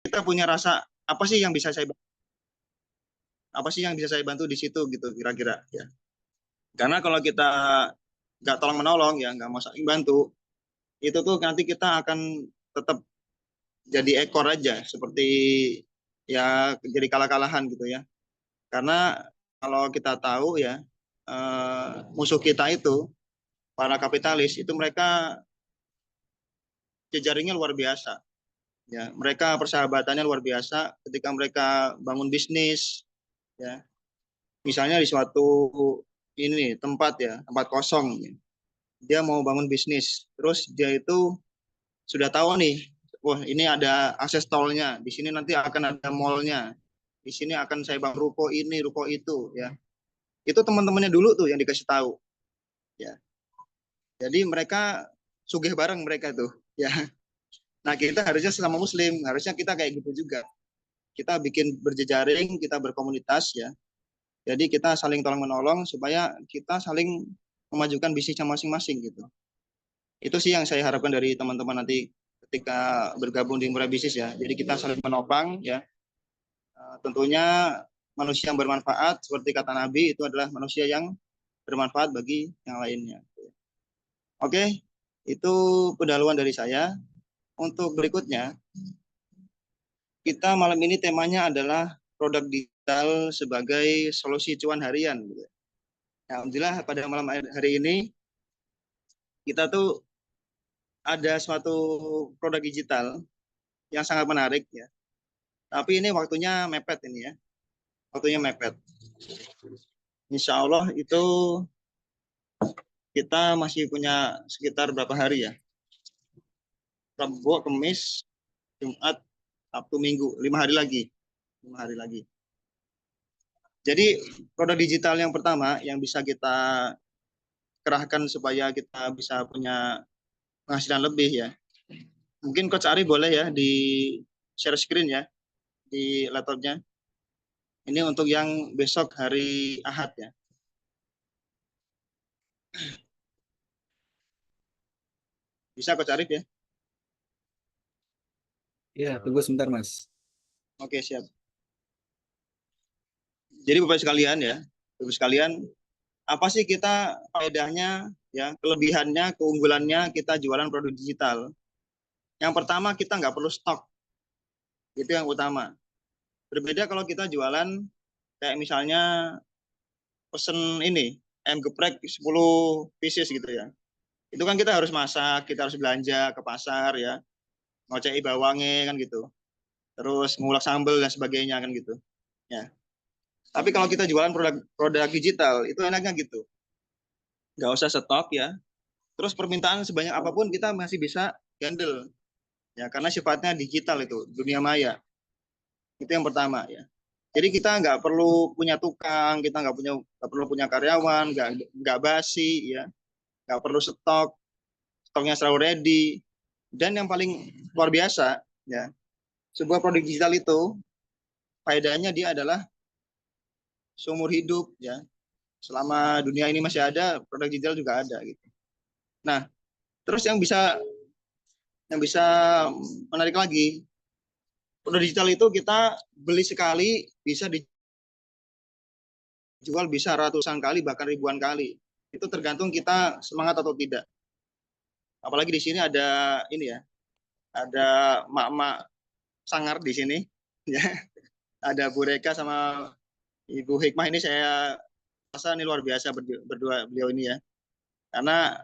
kita punya rasa apa sih yang bisa saya bantu di situ gitu kira-kira ya. Karena kalau kita nggak tolong menolong ya, nggak mau saling bantu, itu tuh nanti kita akan tetap jadi ekor aja seperti ya jadi kalah-kalahan gitu ya. Karena kalau kita tahu ya, musuh kita itu para kapitalis itu mereka jejaringnya luar biasa ya, mereka persahabatannya luar biasa ketika mereka bangun bisnis ya, misalnya di suatu ini tempat ya, tempat kosong ya. Dia mau bangun bisnis, terus dia itu sudah tahu nih, wah ini ada akses tolnya, di sini nanti akan ada mallnya, di sini akan saya bangun ruko ini, ruko itu ya. Itu teman-temannya dulu tuh yang dikasih tahu ya. Jadi mereka sugih bareng mereka tuh ya. Nah kita harusnya sesama muslim, harusnya kita kayak gitu juga. Kita bikin berjejaring, kita berkomunitas ya. Jadi kita saling tolong menolong supaya kita saling memajukan bisnisnya masing-masing gitu. Itu sih yang saya harapkan dari teman-teman nanti ketika bergabung di Murah Bisnis ya. Jadi kita saling menopang ya. Tentunya manusia yang bermanfaat seperti kata Nabi itu adalah manusia yang bermanfaat bagi yang lainnya. Oke, itu pendahuluan dari saya. Untuk berikutnya, kita malam ini temanya adalah produk digital sebagai solusi cuan harian. Nah, alhamdulillah pada malam hari ini kita tuh ada suatu produk digital yang sangat menarik ya. Tapi ini waktunya mepet ini ya. Waktunya mepet. Insya Allah itu kita masih punya sekitar berapa hari ya? Rabu, Kamis, Jumat, Sabtu, Minggu. 5 hari lagi. 5 hari lagi. Jadi produk digital yang pertama yang bisa kita kerahkan supaya kita bisa punya penghasilan lebih ya. Mungkin Coach Ari boleh ya di share screen ya di laptopnya. Ini untuk yang besok hari Ahad ya. Bisa Coach Arif ya? Iya, tunggu sebentar, Mas. Oke, siap. Jadi Bapak sekalian ya, Bapak sekalian, apa sih kita faedahnya ya, kelebihannya, keunggulannya kita jualan produk digital. Yang pertama kita nggak perlu stok, itu yang utama. Berbeda kalau kita jualan kayak misalnya pesen ini, ayam geprek 10 pieces gitu ya. Itu kan kita harus masak, kita harus belanja ke pasar ya, ngocei bawangnya kan gitu. Terus ngulek sambel dan sebagainya kan gitu. Ya. Tapi kalau kita jualan produk digital, itu enaknya gitu. Nggak usah stok ya. Terus permintaan sebanyak apapun kita masih bisa handle. Ya, karena sifatnya digital itu, dunia maya. Itu yang pertama ya. Jadi kita nggak perlu punya tukang, kita nggak perlu punya karyawan, nggak basi ya, nggak perlu stok, stoknya selalu ready. Dan yang paling luar biasa ya, sebuah produk digital itu faedahnya dia adalah seumur hidup ya. Selama dunia ini masih ada, produk digital juga ada gitu. Nah, terus yang bisa menarik lagi, produk digital itu kita beli sekali bisa dijual bisa ratusan kali bahkan ribuan kali. Itu tergantung kita semangat atau tidak. Apalagi di sini ada ini ya, ada mak-mak sangar di sini ya. Ada Bu Reka sama Ibu Hikmah ini saya rasa ini luar biasa berdua beliau ini ya. Karena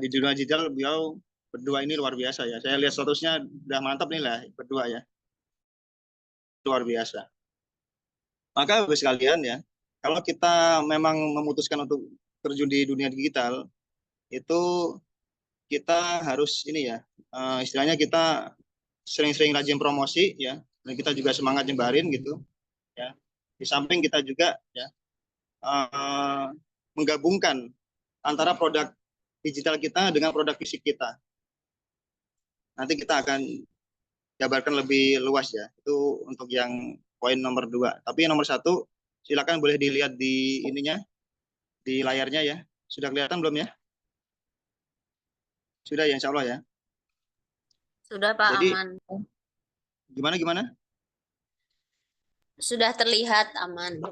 di dunia digital beliau berdua ini luar biasa ya. Saya lihat statusnya udah mantap nih lah berdua ya. Luar biasa. Maka Bapak sekalian ya, kalau kita memang memutuskan untuk terjun di dunia digital, itu kita harus ini ya, istilahnya kita sering-sering rajin promosi ya, dan kita juga semangat nyebarin gitu ya. Di samping kita juga ya menggabungkan antara produk digital kita dengan produk fisik kita. Nanti kita akan jabarkan lebih luas ya. Itu untuk yang poin nomor 2. Tapi yang nomor 1, silakan boleh dilihat di ininya, di layarnya ya. Sudah kelihatan belum ya? Sudah ya, insya Allah ya. Sudah Pak, Jadi aman. Gimana gimana? Sudah terlihat aman.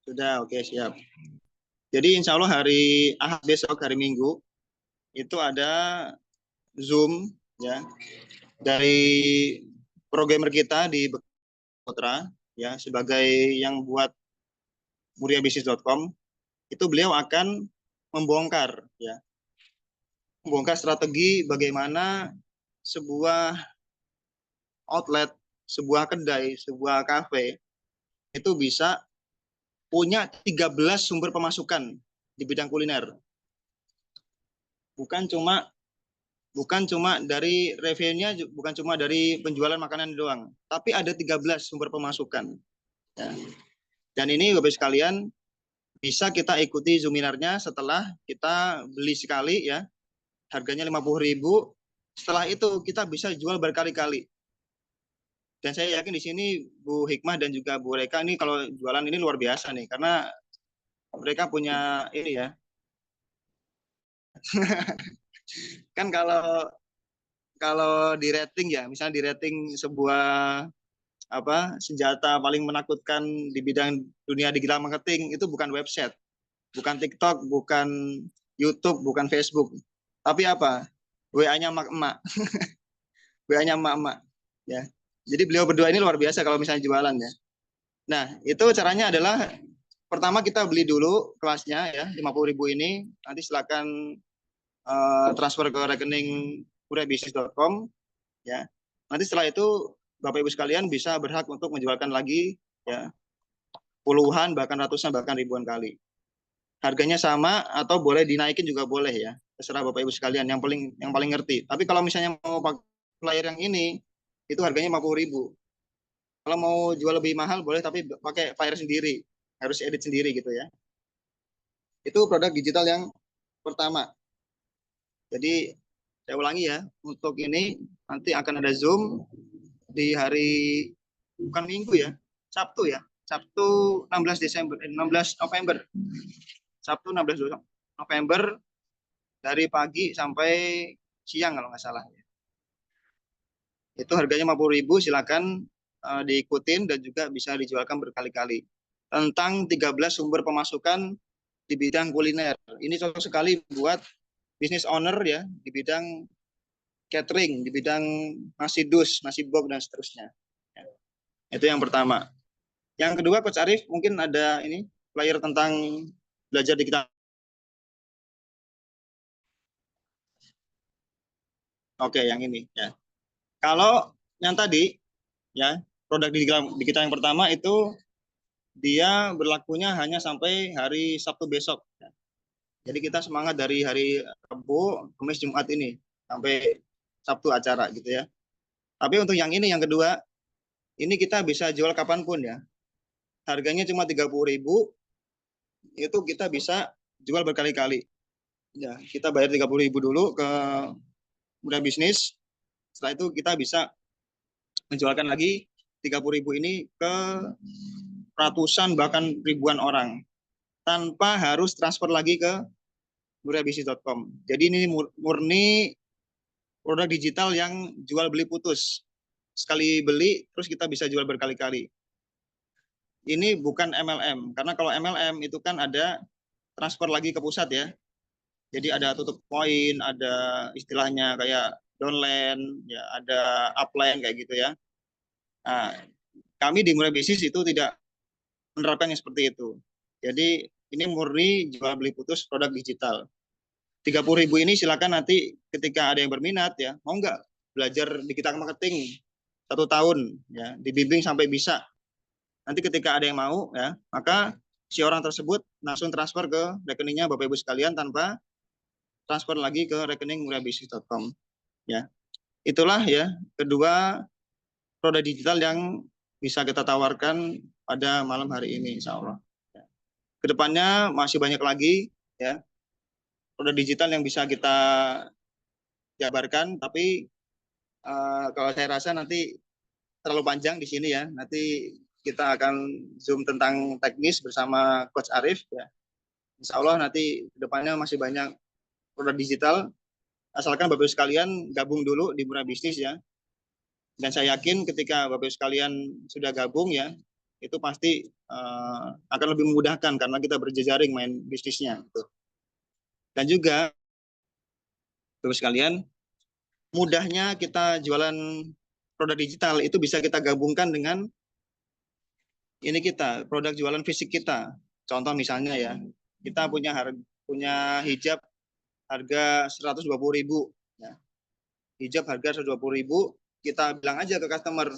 Sudah, oke, siap. Jadi insya Allah hari Ahad besok, hari Minggu, itu ada Zoom ya dari programmer kita di Putra ya sebagai yang buat muriabisnis.com. Itu beliau akan membongkar ya, membongkar strategi bagaimana sebuah outlet, sebuah kedai, sebuah kafe itu bisa punya 13 sumber pemasukan di bidang kuliner. Bukan cuma bukan cuma dari revenue-nya, bukan cuma dari penjualan makanan doang, tapi ada 13 sumber pemasukan. Ya. Dan ini Bapak sekalian bisa kita ikuti Zoominarnya setelah kita beli sekali ya, harganya 50.000. Setelah itu kita bisa jual berkali-kali. Dan saya yakin di sini Bu Hikmah dan juga Bu Reka ini kalau jualan ini luar biasa nih, karena mereka punya ini ya. Kan kalau kalau di rating ya, misalnya di rating sebuah apa senjata paling menakutkan di bidang dunia digital marketing itu bukan website, bukan TikTok, bukan YouTube, bukan Facebook, tapi apa? WA-nya emak-emak, WA-nya emak-emak, ya. Jadi beliau berdua ini luar biasa kalau misalnya jualan ya. Nah, itu caranya adalah pertama kita beli dulu kelasnya ya, 50.000 ini, nanti silakan transfer ke rekening muriabisnis.com ya. Nanti setelah itu Bapak Ibu sekalian bisa berhak untuk menjualkan lagi ya puluhan bahkan ratusan bahkan ribuan kali. Harganya sama atau boleh dinaikin juga boleh ya. Terserah Bapak Ibu sekalian yang paling ngerti. Tapi kalau misalnya mau pakai player yang ini itu harganya 50.000. Kalau mau jual lebih mahal boleh tapi pakai player sendiri. Harus edit sendiri gitu ya. Itu produk digital yang pertama. Jadi saya ulangi ya, untuk ini nanti akan ada Zoom di hari bukan Minggu ya, Sabtu ya. Sabtu 16 Desember 16 November. Sabtu 16 November dari pagi sampai siang kalau nggak salah. Itu harganya 50.000, silakan diikutin dan juga bisa dijualkan berkali-kali. Tentang 13 sumber pemasukan di bidang kuliner. Ini cocok sekali buat bisnis owner ya di bidang catering, di bidang nasi dus, nasi box dan seterusnya. Ya, itu yang pertama. Yang kedua, Coach Arif mungkin ada ini flyer tentang belajar digital. Oke, yang ini ya. Kalau yang tadi ya produk digital yang pertama itu dia berlakunya hanya sampai hari Sabtu besok. Ya. Jadi kita semangat dari hari Rabu, Kamis, Jumat ini sampai Sabtu acara gitu ya. Tapi untuk yang ini yang kedua, ini kita bisa jual kapanpun ya. Harganya cuma 30.000, itu kita bisa jual berkali-kali. Ya, kita bayar 30.000 dulu ke Mudah Bisnis. Setelah itu kita bisa menjualkan lagi 30.000 ini ke ratusan bahkan ribuan orang tanpa harus transfer lagi ke muriabisnis.com. Jadi ini murni produk digital yang jual beli putus. Sekali beli terus kita bisa jual berkali-kali. Ini bukan MLM karena kalau MLM itu kan ada transfer lagi ke pusat ya. Jadi ada tutup poin, ada istilahnya kayak downline, ya ada upline kayak gitu ya. Nah, kami di Mulai Bisnis itu tidak menerapkan yang seperti itu. Jadi ini murni jual beli putus produk digital. 30.000 ini silakan nanti ketika ada yang berminat ya, mau nggak belajar digital marketing 1 tahun ya, dibimbing sampai bisa. Nanti ketika ada yang mau ya, maka si orang tersebut langsung transfer ke rekeningnya Bapak Ibu sekalian tanpa transfer lagi ke rekening muriabisnis.com ya. Itulah ya kedua produk digital yang bisa kita tawarkan pada malam hari ini insya Allah. Kedepannya masih banyak lagi ya produk digital yang bisa kita jabarkan, tapi kalau saya rasa nanti terlalu panjang di sini ya. Nanti kita akan zoom tentang teknis bersama Coach Arif ya. Insya Allah nanti kedepannya masih banyak produk digital. Asalkan Bapak Ibu sekalian gabung dulu di Murah Bisnis ya. Dan saya yakin ketika Bapak Ibu sekalian sudah gabung ya, itu pasti akan lebih memudahkan karena kita berjejaring main bisnisnya. Gitu. Dan juga Bapak Ibu sekalian, mudahnya kita jualan produk digital itu bisa kita gabungkan dengan ini kita produk jualan fisik kita. Contoh misalnya ya, kita punya hijab harga 120.000 ya. Hijab harga 120.000, kita bilang aja ke customer,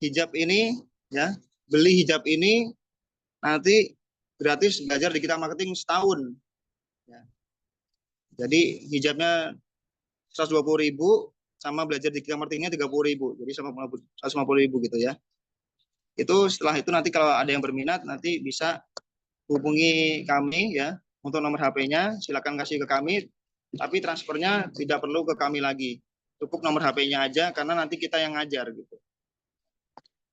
hijab ini ya, beli hijab ini nanti gratis belajar digital marketing setahun ya. Jadi hijabnya 120.000 sama belajar digital marketingnya 30.000, jadi sama 150.000 gitu ya. Itu setelah itu nanti kalau ada yang berminat nanti bisa hubungi kami ya, untuk nomor HP-nya silakan kasih ke kami, tapi transfernya tidak perlu ke kami lagi, cukup nomor HP-nya aja karena nanti kita yang ngajar gitu.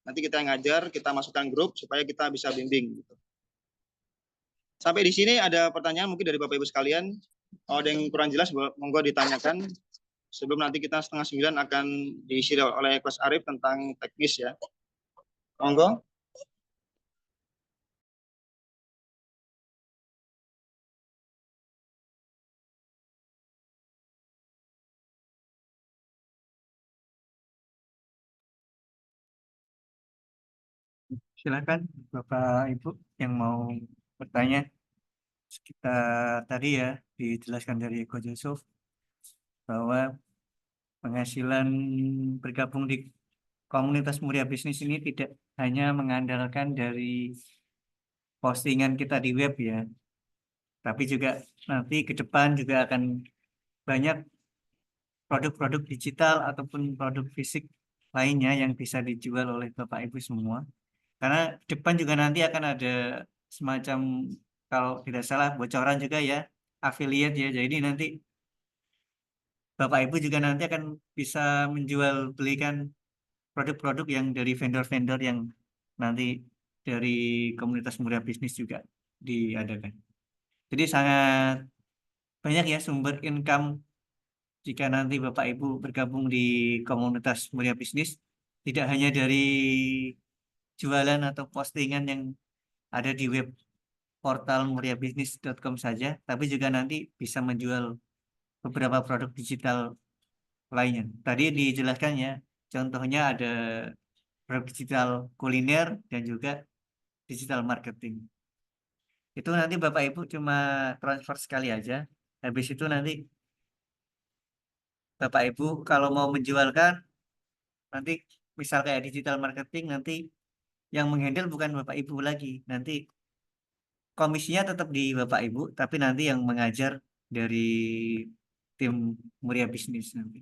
Nanti kita yang ngajar, kita masukkan grup supaya kita bisa bimbing gitu. Sampai di sini ada pertanyaan mungkin dari Bapak Ibu sekalian. Oh, ada yang kurang jelas monggo ditanyakan. Sebelum nanti kita 8:30 akan diisi oleh Coach Arif tentang teknis ya. Monggo. Silakan Bapak Ibu yang mau bertanya. Kita tadi ya dijelaskan dari Eko Yusuf bahwa penghasilan bergabung di komunitas Muria Bisnis ini tidak hanya mengandalkan dari postingan kita di web ya, tapi juga nanti ke depan juga akan banyak produk-produk digital ataupun produk fisik lainnya yang bisa dijual oleh Bapak Ibu semua. Karena di depan juga nanti akan ada semacam, kalau tidak salah, bocoran juga ya, affiliate ya. Jadi nanti Bapak Ibu juga nanti akan bisa menjual belikan produk-produk yang dari vendor-vendor yang nanti dari komunitas Muria Bisnis juga diadakan. Jadi sangat banyak ya sumber income jika nanti Bapak Ibu bergabung di komunitas Muria Bisnis. Tidak hanya dari jualan atau postingan yang ada di web portal muriabisnis.com saja, tapi juga nanti bisa menjual beberapa produk digital lainnya. Tadi dijelaskan ya, contohnya ada produk digital kuliner dan juga digital marketing. Itu nanti Bapak Ibu cuma transfer sekali aja. Habis itu nanti Bapak Ibu kalau mau menjualkan, nanti misal kayak digital marketing, nanti yang menghandle bukan Bapak Ibu lagi. Nanti komisinya tetap di Bapak Ibu, tapi nanti yang mengajar dari tim Muria Bisnis nanti.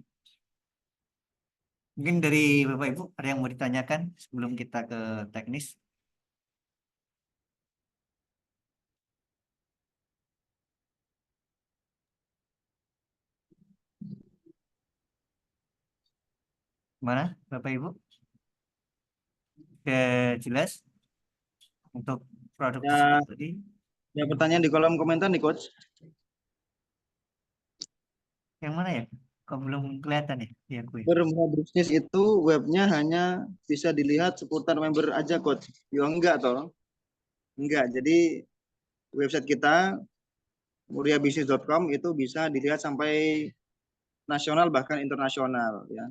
Mungkin dari Bapak Ibu ada yang mau ditanyakan sebelum kita ke teknis? Mana Bapak Ibu? Sudah jelas untuk produk Ya, tersebut tadi? ya pertanyaan di kolom komentar nih Coach. Yang mana ya? Kok belum kelihatan ya di aku ya? Bermula bisnis itu webnya hanya bisa dilihat seputar member aja Coach. Ya enggak toh? Enggak. Jadi website kita muriabisnis.com itu bisa dilihat sampai nasional bahkan internasional ya.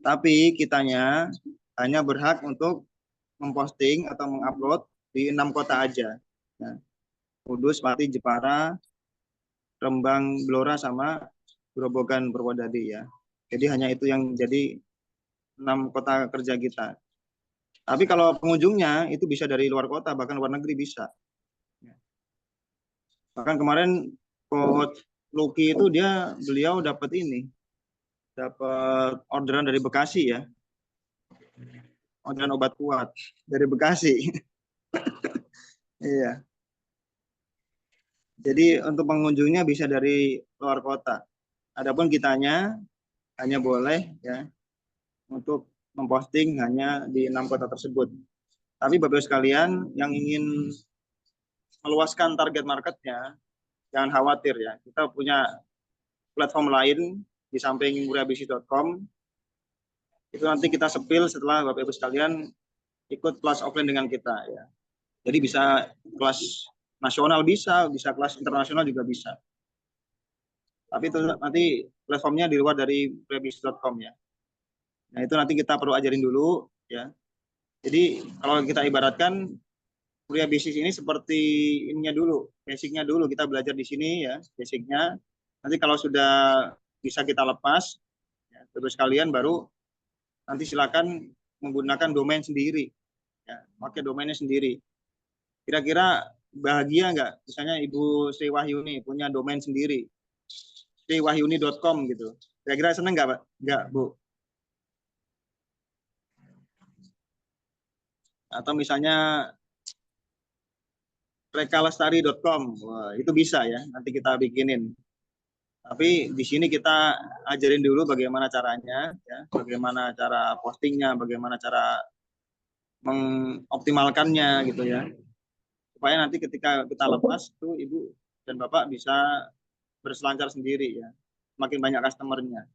Tapi kitanya hanya berhak untuk memposting atau mengupload di 6 kota aja. Ya. Kudus, Pati, Jepara, Rembang, Blora, sama Grobogan, Purwodadi ya. Jadi hanya itu yang menjadi 6 kota kerja kita. Tapi kalau pengunjungnya itu bisa dari luar kota, bahkan luar negeri bisa. Bahkan kemarin Coach Lucky itu beliau dapat orderan dari Bekasi ya, orderan obat kuat dari Bekasi. Iya. Jadi untuk pengunjungnya bisa dari luar kota. Adapun kitanya hanya boleh ya untuk memposting hanya di 6 kota tersebut. Tapi Bapak Ibu sekalian yang ingin meluaskan target marketnya, jangan khawatir ya. Kita punya platform lain di samping muriabisnis.com Itu nanti kita sepil setelah Bapak Ibu sekalian ikut kelas offline dengan kita ya. Jadi bisa kelas nasional bisa kelas internasional juga bisa. Tapi itu nanti platformnya di luar dari prebis.com ya. Nah, itu nanti kita perlu ajarin dulu ya. Jadi kalau kita ibaratkan kuliah bisnis ini seperti ininya dulu, basicnya dulu kita belajar di sini ya, basicnya. Nanti kalau sudah bisa kita lepas, ya, terus kalian baru nanti silakan menggunakan domain sendiri, ya, pakai domainnya sendiri. Kira-kira bahagia nggak? Misalnya Ibu Sri Wahyuni punya domain sendiri, sriwahyuni.com gitu. Kira-kira seneng nggak, Pak? Nggak, Bu? Atau misalnya rekalestari.com, wah, itu bisa ya, nanti kita bikinin. Tapi di sini kita ajarin dulu bagaimana caranya, ya, bagaimana cara postingnya, bagaimana cara mengoptimalkannya gitu ya. Supaya nanti ketika kita lepas tuh Ibu dan Bapak bisa berselancar sendiri ya. Makin banyak customernya.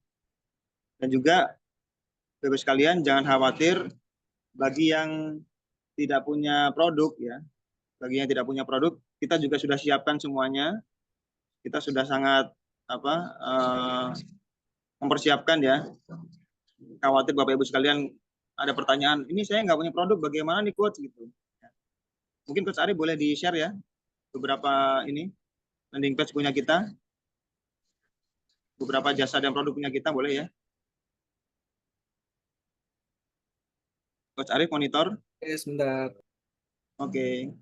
Dan juga Bapak sekalian jangan khawatir bagi yang tidak punya produk ya. Bagi yang tidak punya produk, kita juga sudah siapkan semuanya. Kita sudah sangat apa mempersiapkan ya. Khawatir Bapak Ibu sekalian ada pertanyaan, ini saya nggak punya produk, bagaimana nih coach gitu. Mungkin Coach Ari boleh di-share ya beberapa ini landing page punya kita, beberapa jasa dan produk punya kita, boleh ya. Coach Ari monitor. Oke, sebentar. Oke.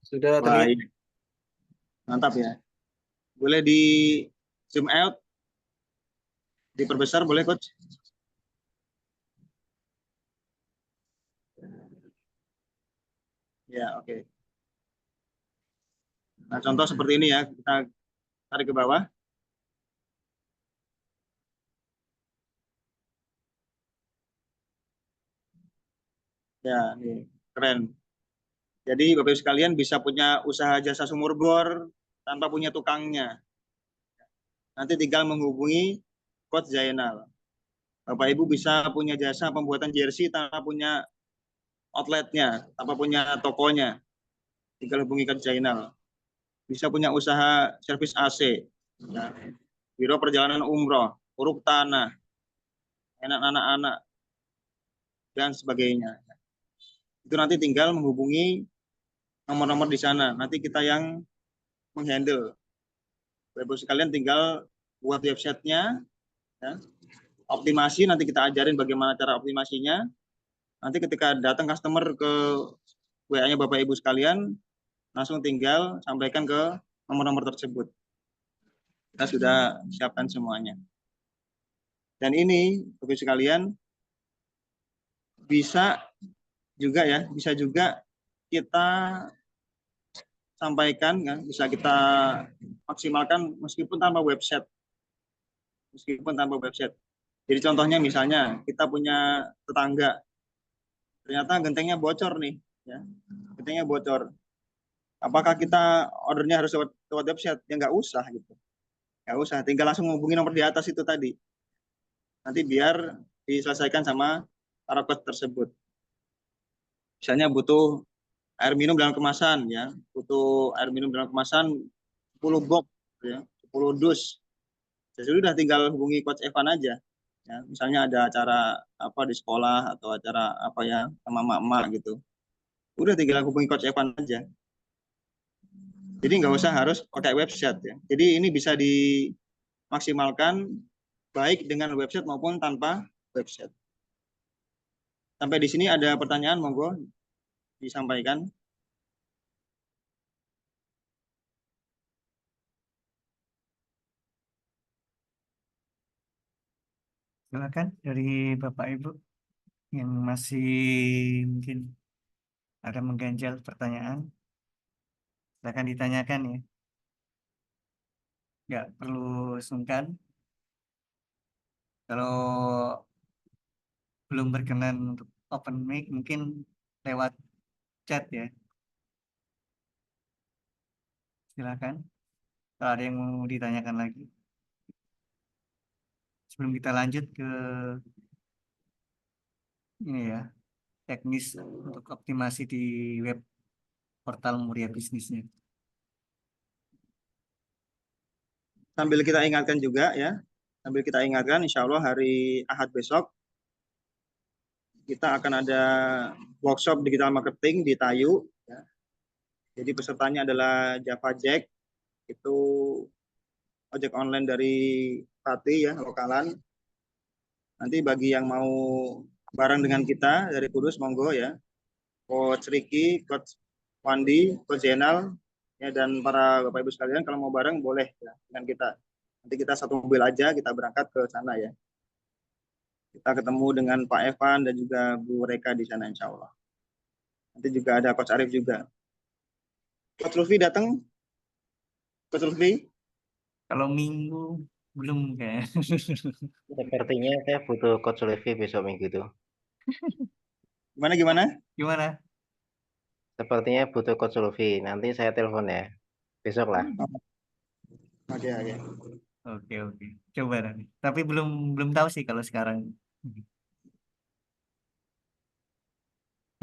Sudah terlihat? Baik. Mantap ya. Boleh di zoom out, diperbesar boleh Coach? Ya, oke. Nah, contoh seperti ini ya, kita tarik ke bawah. Ya, nih, keren. Jadi Bapak Ibu sekalian bisa punya usaha jasa sumur bor tanpa punya tukangnya. Nanti tinggal menghubungi Coach Zainal. Bapak Ibu bisa punya jasa pembuatan jersey tanpa punya outletnya, tanpa punya tokonya. Tinggal hubungi Coach Zainal. Bisa punya usaha servis AC, ya, biro perjalanan umroh, uruk tanah, enak anak-anak, dan sebagainya. Itu nanti tinggal menghubungi nomor-nomor di sana. Nanti kita yang menghandle. Bapak sekalian tinggal buat websitenya, ya. Optimasi nanti kita ajarin bagaimana cara optimasinya. Nanti ketika datang customer ke WA-nya Bapak Ibu sekalian, langsung tinggal sampaikan ke nomor-nomor tersebut. Kita sudah siapkan semuanya. Dan ini Bapak Ibu sekalian bisa juga ya, bisa juga kita sampaikan ya, bisa kita maksimalkan meskipun tanpa website. Meskipun tanpa website. Jadi contohnya misalnya kita punya tetangga, ternyata gentengnya bocor nih, ya. Gentengnya bocor. Apakah kita ordernya harus lewat website? Ya nggak usah gitu. Nggak usah, tinggal langsung hubungi nomor di atas itu tadi. Nanti biar diselesaikan sama para coach tersebut. Misalnya butuh air minum dalam kemasan ya, butuh air minum dalam kemasan 10 box ya, 10 dus. Ya sudah tinggal hubungi coach Evan aja. Ya, misalnya ada acara apa di sekolah atau acara apa ya sama emak-emak gitu. Udah tinggal hubungi coach Evan aja. Jadi nggak usah harus pakai website ya. Jadi ini bisa dimaksimalkan baik dengan website maupun tanpa website. Sampai di sini ada pertanyaan, monggo disampaikan. Silakan dari Bapak Ibu yang masih mungkin ada mengganjal pertanyaan, silakan ditanyakan ya. Nggak perlu sungkan. Kalau belum berkenan untuk open mic, mungkin lewat chat ya. Silakan. Kalau ada yang mau ditanyakan lagi. Sebelum kita lanjut ke ini ya, teknis untuk optimasi di web portal Muria bisnisnya. Sambil kita ingatkan juga ya, sambil kita ingatkan, insya Allah hari Ahad besok kita akan ada workshop digital marketing di Tayu. Ya. Jadi pesertanya adalah Java Jack, itu ojek online dari Pati ya, lokalan. Nanti bagi yang mau bareng dengan kita dari Kudus, monggo ya. Coach Ricky, Coach Wandi, Coach Jenal, ya, dan para Bapak Ibu sekalian kalau mau bareng boleh ya, dengan kita. Nanti kita satu mobil aja, kita berangkat ke sana ya. Kita ketemu dengan Pak Evan dan juga Bu Reka di sana insya Allah. Nanti juga ada Coach Arif juga. Coach Lutfi datang? Coach Lutfi? Kalau minggu belum kayak. Sepertinya saya butuh coach Levi besok minggu itu. Gimana? Gimana? Sepertinya butuh coach Levi. Nanti saya telepon ya. Besok lah. Oke. Oke. Coba nanti. Tapi belum tahu sih kalau sekarang.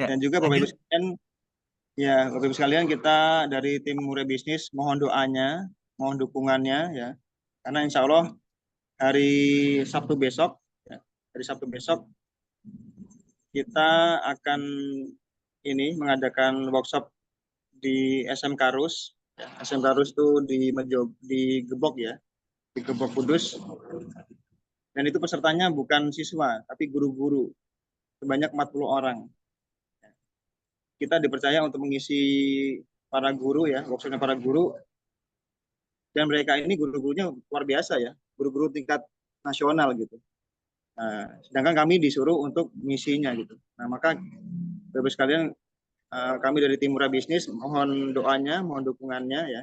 Ya, Dan juga Bapak Ibu lanjut. sekalian, ya Bapak Ibu sekalian, kita dari tim Murai Bisnis mohon doanya, mohon dukungannya ya. Karena insya Allah hari Sabtu besok, ya, hari Sabtu besok kita akan ini mengadakan workshop di SM Karus. Ya, SM Karus itu di Gebok ya, di Gebok Kudus. Dan itu pesertanya bukan siswa, tapi guru-guru sebanyak 40 orang. Kita dipercaya untuk mengisi para guru ya, workshopnya para guru. Dan mereka ini guru-gurunya luar biasa ya, guru-guru tingkat nasional gitu. Nah, sedangkan kami disuruh untuk mengisinya gitu. Nah, maka Bapak sekalian, kami dari tim Murah Bisnis mohon doanya, mohon dukungannya ya.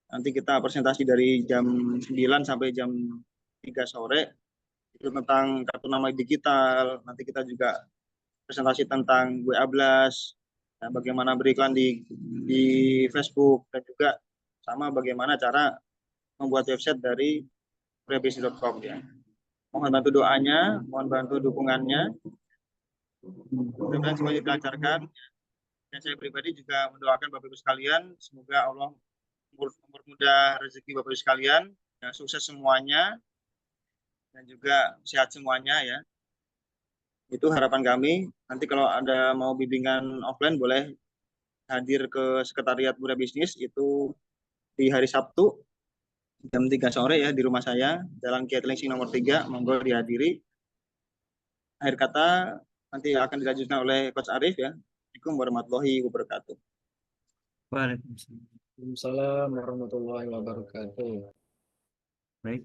Nanti kita presentasi dari jam 9 sampai jam 3 sore itu tentang kartu nama digital. Nanti kita juga presentasi tentang WA Blast, ya, bagaimana beriklan di Facebook, dan juga sama bagaimana cara membuat website dari murahbisnis.com ya. Mohon bantu doanya, mohon bantu dukungannya. Mudah-mudahan semuanya dilancarkan. Dan saya pribadi juga mendoakan Bapak Ibu sekalian, semoga Allah mempermudah rezeki Bapak Ibu sekalian, ya, sukses semuanya, dan juga sehat semuanya ya. Itu harapan kami. Nanti kalau ada mau bimbingan offline boleh hadir ke Sekretariat Muda Bisnis itu di hari Sabtu jam 3 sore ya di rumah saya, Jalan Kiai Telingsing nomor 3, monggo dihadiri. Akhir kata nanti akan dilanjutkan oleh Coach Arif ya. Assalamualaikum warahmatullahi wabarakatuh. Waalaikumsalam. Waalaikumsalam warahmatullahi wabarakatuh. Baik.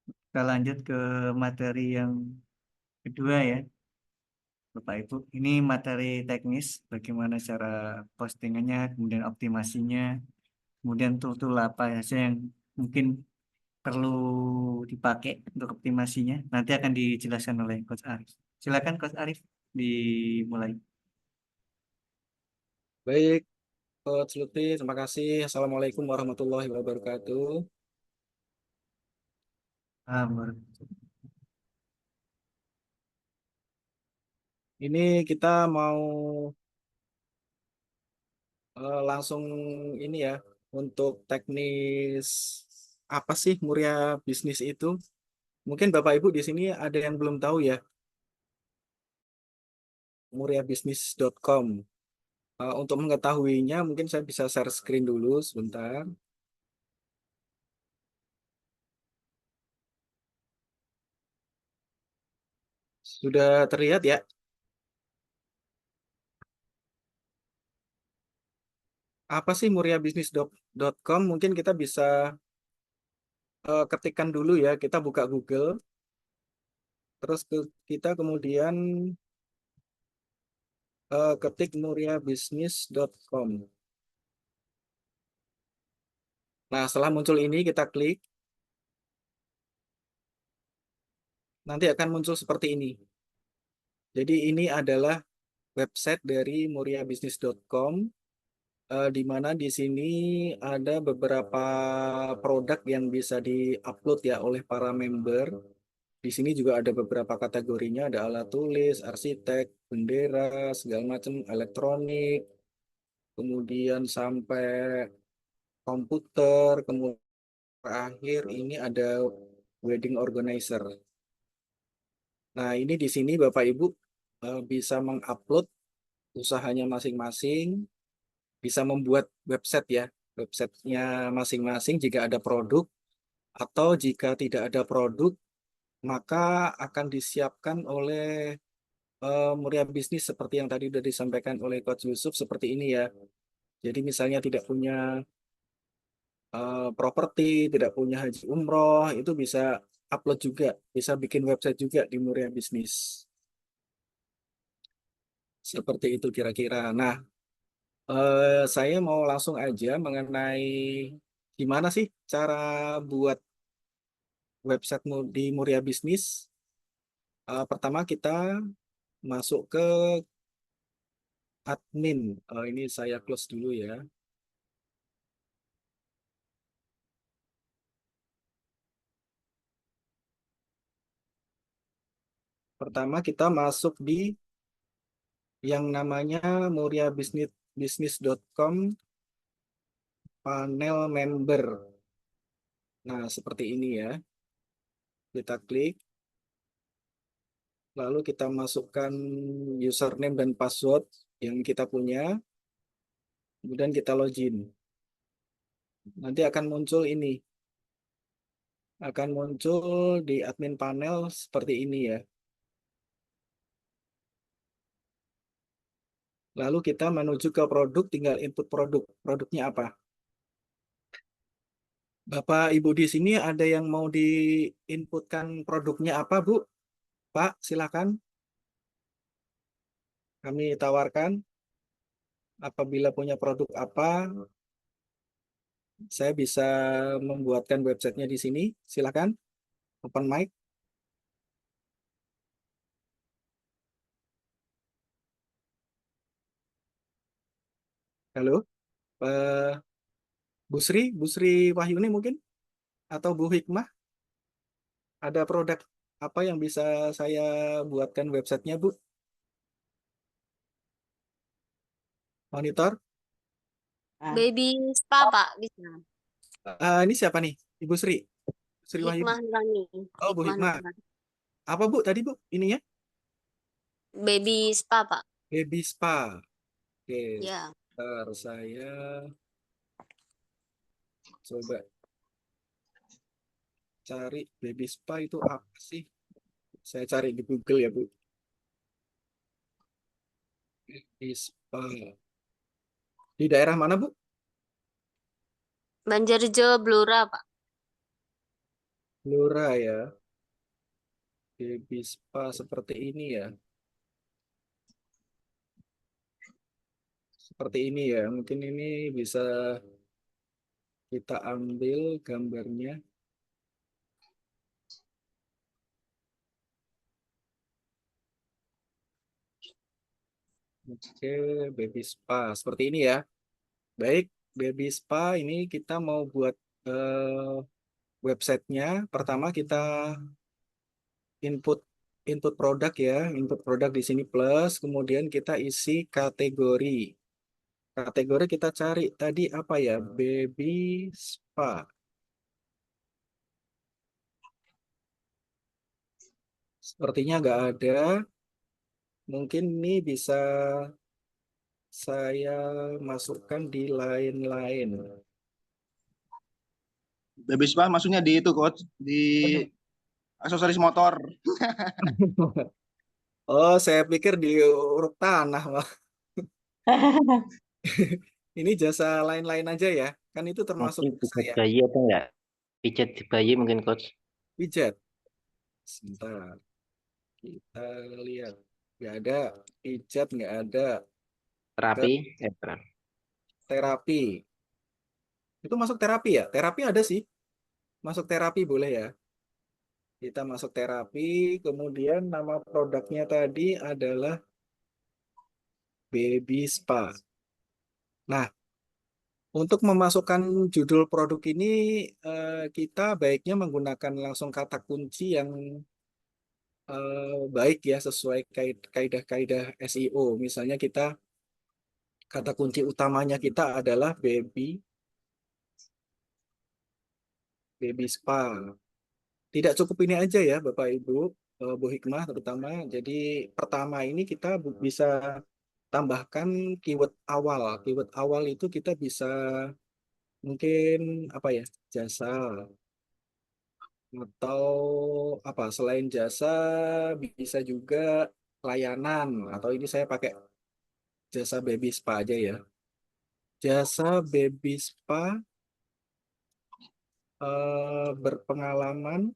Kita lanjut ke materi yang kedua ya, Bapak Ibu. Ini materi teknis, bagaimana cara postingannya, kemudian optimasinya, kemudian tool-tool apa saja yang mungkin perlu dipakai untuk optimasinya. Nanti akan dijelaskan oleh Coach Arif. Silakan Coach Arif, dimulai. Baik, Coach Lutfi, terima kasih. Assalamualaikum warahmatullahi wabarakatuh. Ini kita mau langsung ini ya, untuk teknis apa sih Muria Bisnis itu? Mungkin Bapak Ibu di sini ada yang belum tahu ya, muriabisnis.com. Untuk mengetahuinya, mungkin saya bisa share screen dulu sebentar. Sudah terlihat ya? Apa sih muriabisnis.com? Mungkin kita bisa ketikkan dulu ya. Kita buka Google. Terus kita kemudian ketik muriabisnis.com. Nah, setelah muncul ini kita klik. Nanti akan muncul seperti ini. Jadi ini adalah website dari muriabisnis.com, di mana di sini ada beberapa produk yang bisa diupload ya oleh para member. Di sini juga ada beberapa kategorinya, ada alat tulis, arsitek, bendera, segala macam, elektronik, kemudian sampai komputer, kemudian terakhir ini ada wedding organizer. Nah, ini di sini Bapak Ibu bisa mengupload usahanya masing-masing, bisa membuat website ya, websitenya masing-masing jika ada produk, atau jika tidak ada produk, maka akan disiapkan oleh Muria Bisnis seperti yang tadi sudah disampaikan oleh Coach Yusuf seperti ini ya. Jadi misalnya tidak punya properti, tidak punya haji umroh, itu bisa upload juga, bisa bikin website juga di Muria Bisnis. Seperti itu kira-kira. Nah, saya mau langsung aja mengenai gimana sih cara buat website di Muria Bisnis. Pertama kita masuk ke admin. Ini saya close dulu ya. Pertama kita masuk di yang namanya muriabisnis.com panel member. Nah, seperti ini ya. Kita klik. Lalu kita masukkan username dan password yang kita punya. Kemudian kita login. Nanti akan muncul ini. Akan muncul di admin panel seperti ini ya. Lalu kita menuju ke produk, tinggal input produk. Produknya apa? Bapak Ibu di sini ada yang mau diinputkan produknya apa, Bu? Pak, silakan. Kami tawarkan apabila punya produk apa, saya bisa membuatkan websitenya di sini. Silakan, open mic. Halo, Bu Sri, Bu Sri Wahyuni mungkin? Atau Bu Hikmah? Ada produk apa yang bisa saya buatkan websitenya, Bu? Monitor? Baby spa, Pak, bisa. Ini siapa nih? Ibu Sri? Sri Wahyuni. Hikmah Nurani. Oh, Bu Hikmah. Apa, Bu, tadi, Bu? Ininya? Baby spa, Pak. Baby Spa. Oke, Ya. sebentar, saya coba cari Baby Spa itu apa sih? Saya cari di Google ya, Bu. Baby Spa. Di daerah mana, Bu? Banjarjo Blora, Pak. Blora ya. Baby Spa seperti ini ya. Seperti ini ya. Mungkin ini bisa kita ambil gambarnya. Oke, Baby Spa seperti ini ya. Baik, Baby Spa ini kita mau buat websitenya. Pertama kita input input produk ya, input produk di sini plus, kemudian kita isi kategori. Kategori kita cari tadi apa ya? Baby Spa. Sepertinya nggak ada. Mungkin ini bisa saya masukkan di lain-lain. Baby spa maksudnya di itu coach, di aksesoris motor. Oh, saya pikir di uruk tanah, Pak. Ini jasa lain-lain aja ya. Kan itu termasuk Mungkin jasa pijat ya. bayi atau enggak? Pijat di bayi mungkin coach. Pijat. Sebentar. Kita lihat. Nggak ada. Pijat nggak ada. Terapi. Terapi. Itu masuk terapi ya? Terapi ada sih. Masuk terapi boleh ya. Kita masuk terapi. Kemudian nama produknya tadi adalah Baby Spa. Nah, untuk memasukkan judul produk ini, kita baiknya menggunakan langsung kata kunci yang baik ya, sesuai kaidah-kaidah SEO. Misalnya kata kunci utamanya kita adalah baby spa. Tidak cukup ini aja ya Bapak Ibu, Bu Hikmah terutama. Jadi pertama ini kita bisa tambahkan keyword awal. Keyword awal itu kita bisa mungkin apa ya, jasa, atau apa selain jasa bisa juga layanan, atau ini saya pakai jasa baby spa aja ya. Jasa baby spa, berpengalaman,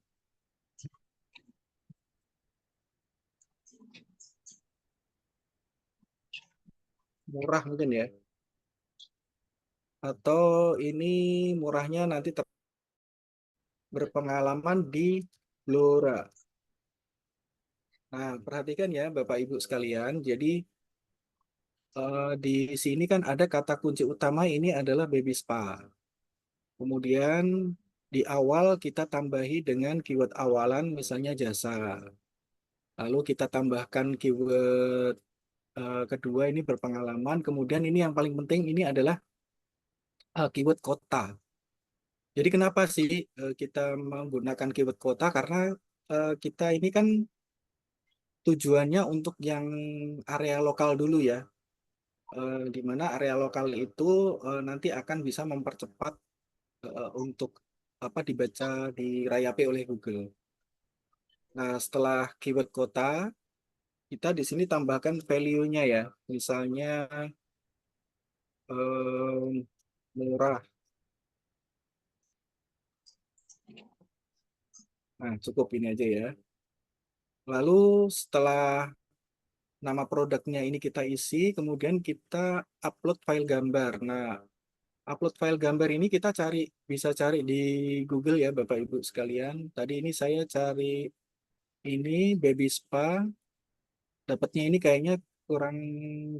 murah mungkin ya. Atau ini murahnya nanti berpengalaman di Blora. Nah, perhatikan ya Bapak Ibu sekalian. Jadi di sini kan ada kata kunci utama ini adalah baby spa. Kemudian di awal kita tambahi dengan keyword awalan misalnya jasa. Lalu kita tambahkan keyword kedua ini berpengalaman. Kemudian ini yang paling penting ini adalah keyword kota. Jadi kenapa sih kita menggunakan keyword kota? Karena kita ini kan tujuannya untuk yang area lokal dulu ya. Di mana area lokal itu nanti akan bisa mempercepat untuk apa dibaca, dirayapi oleh Google. Nah, setelah keyword kota, kita di sini tambahkan value-nya ya. Misalnya murah. Nah, cukup ini aja ya. Lalu setelah nama produknya ini kita isi, kemudian kita upload file gambar. Nah, upload file gambar ini kita bisa cari di Google ya Bapak Ibu sekalian. Tadi ini saya cari ini baby spa, dapatnya ini kayaknya kurang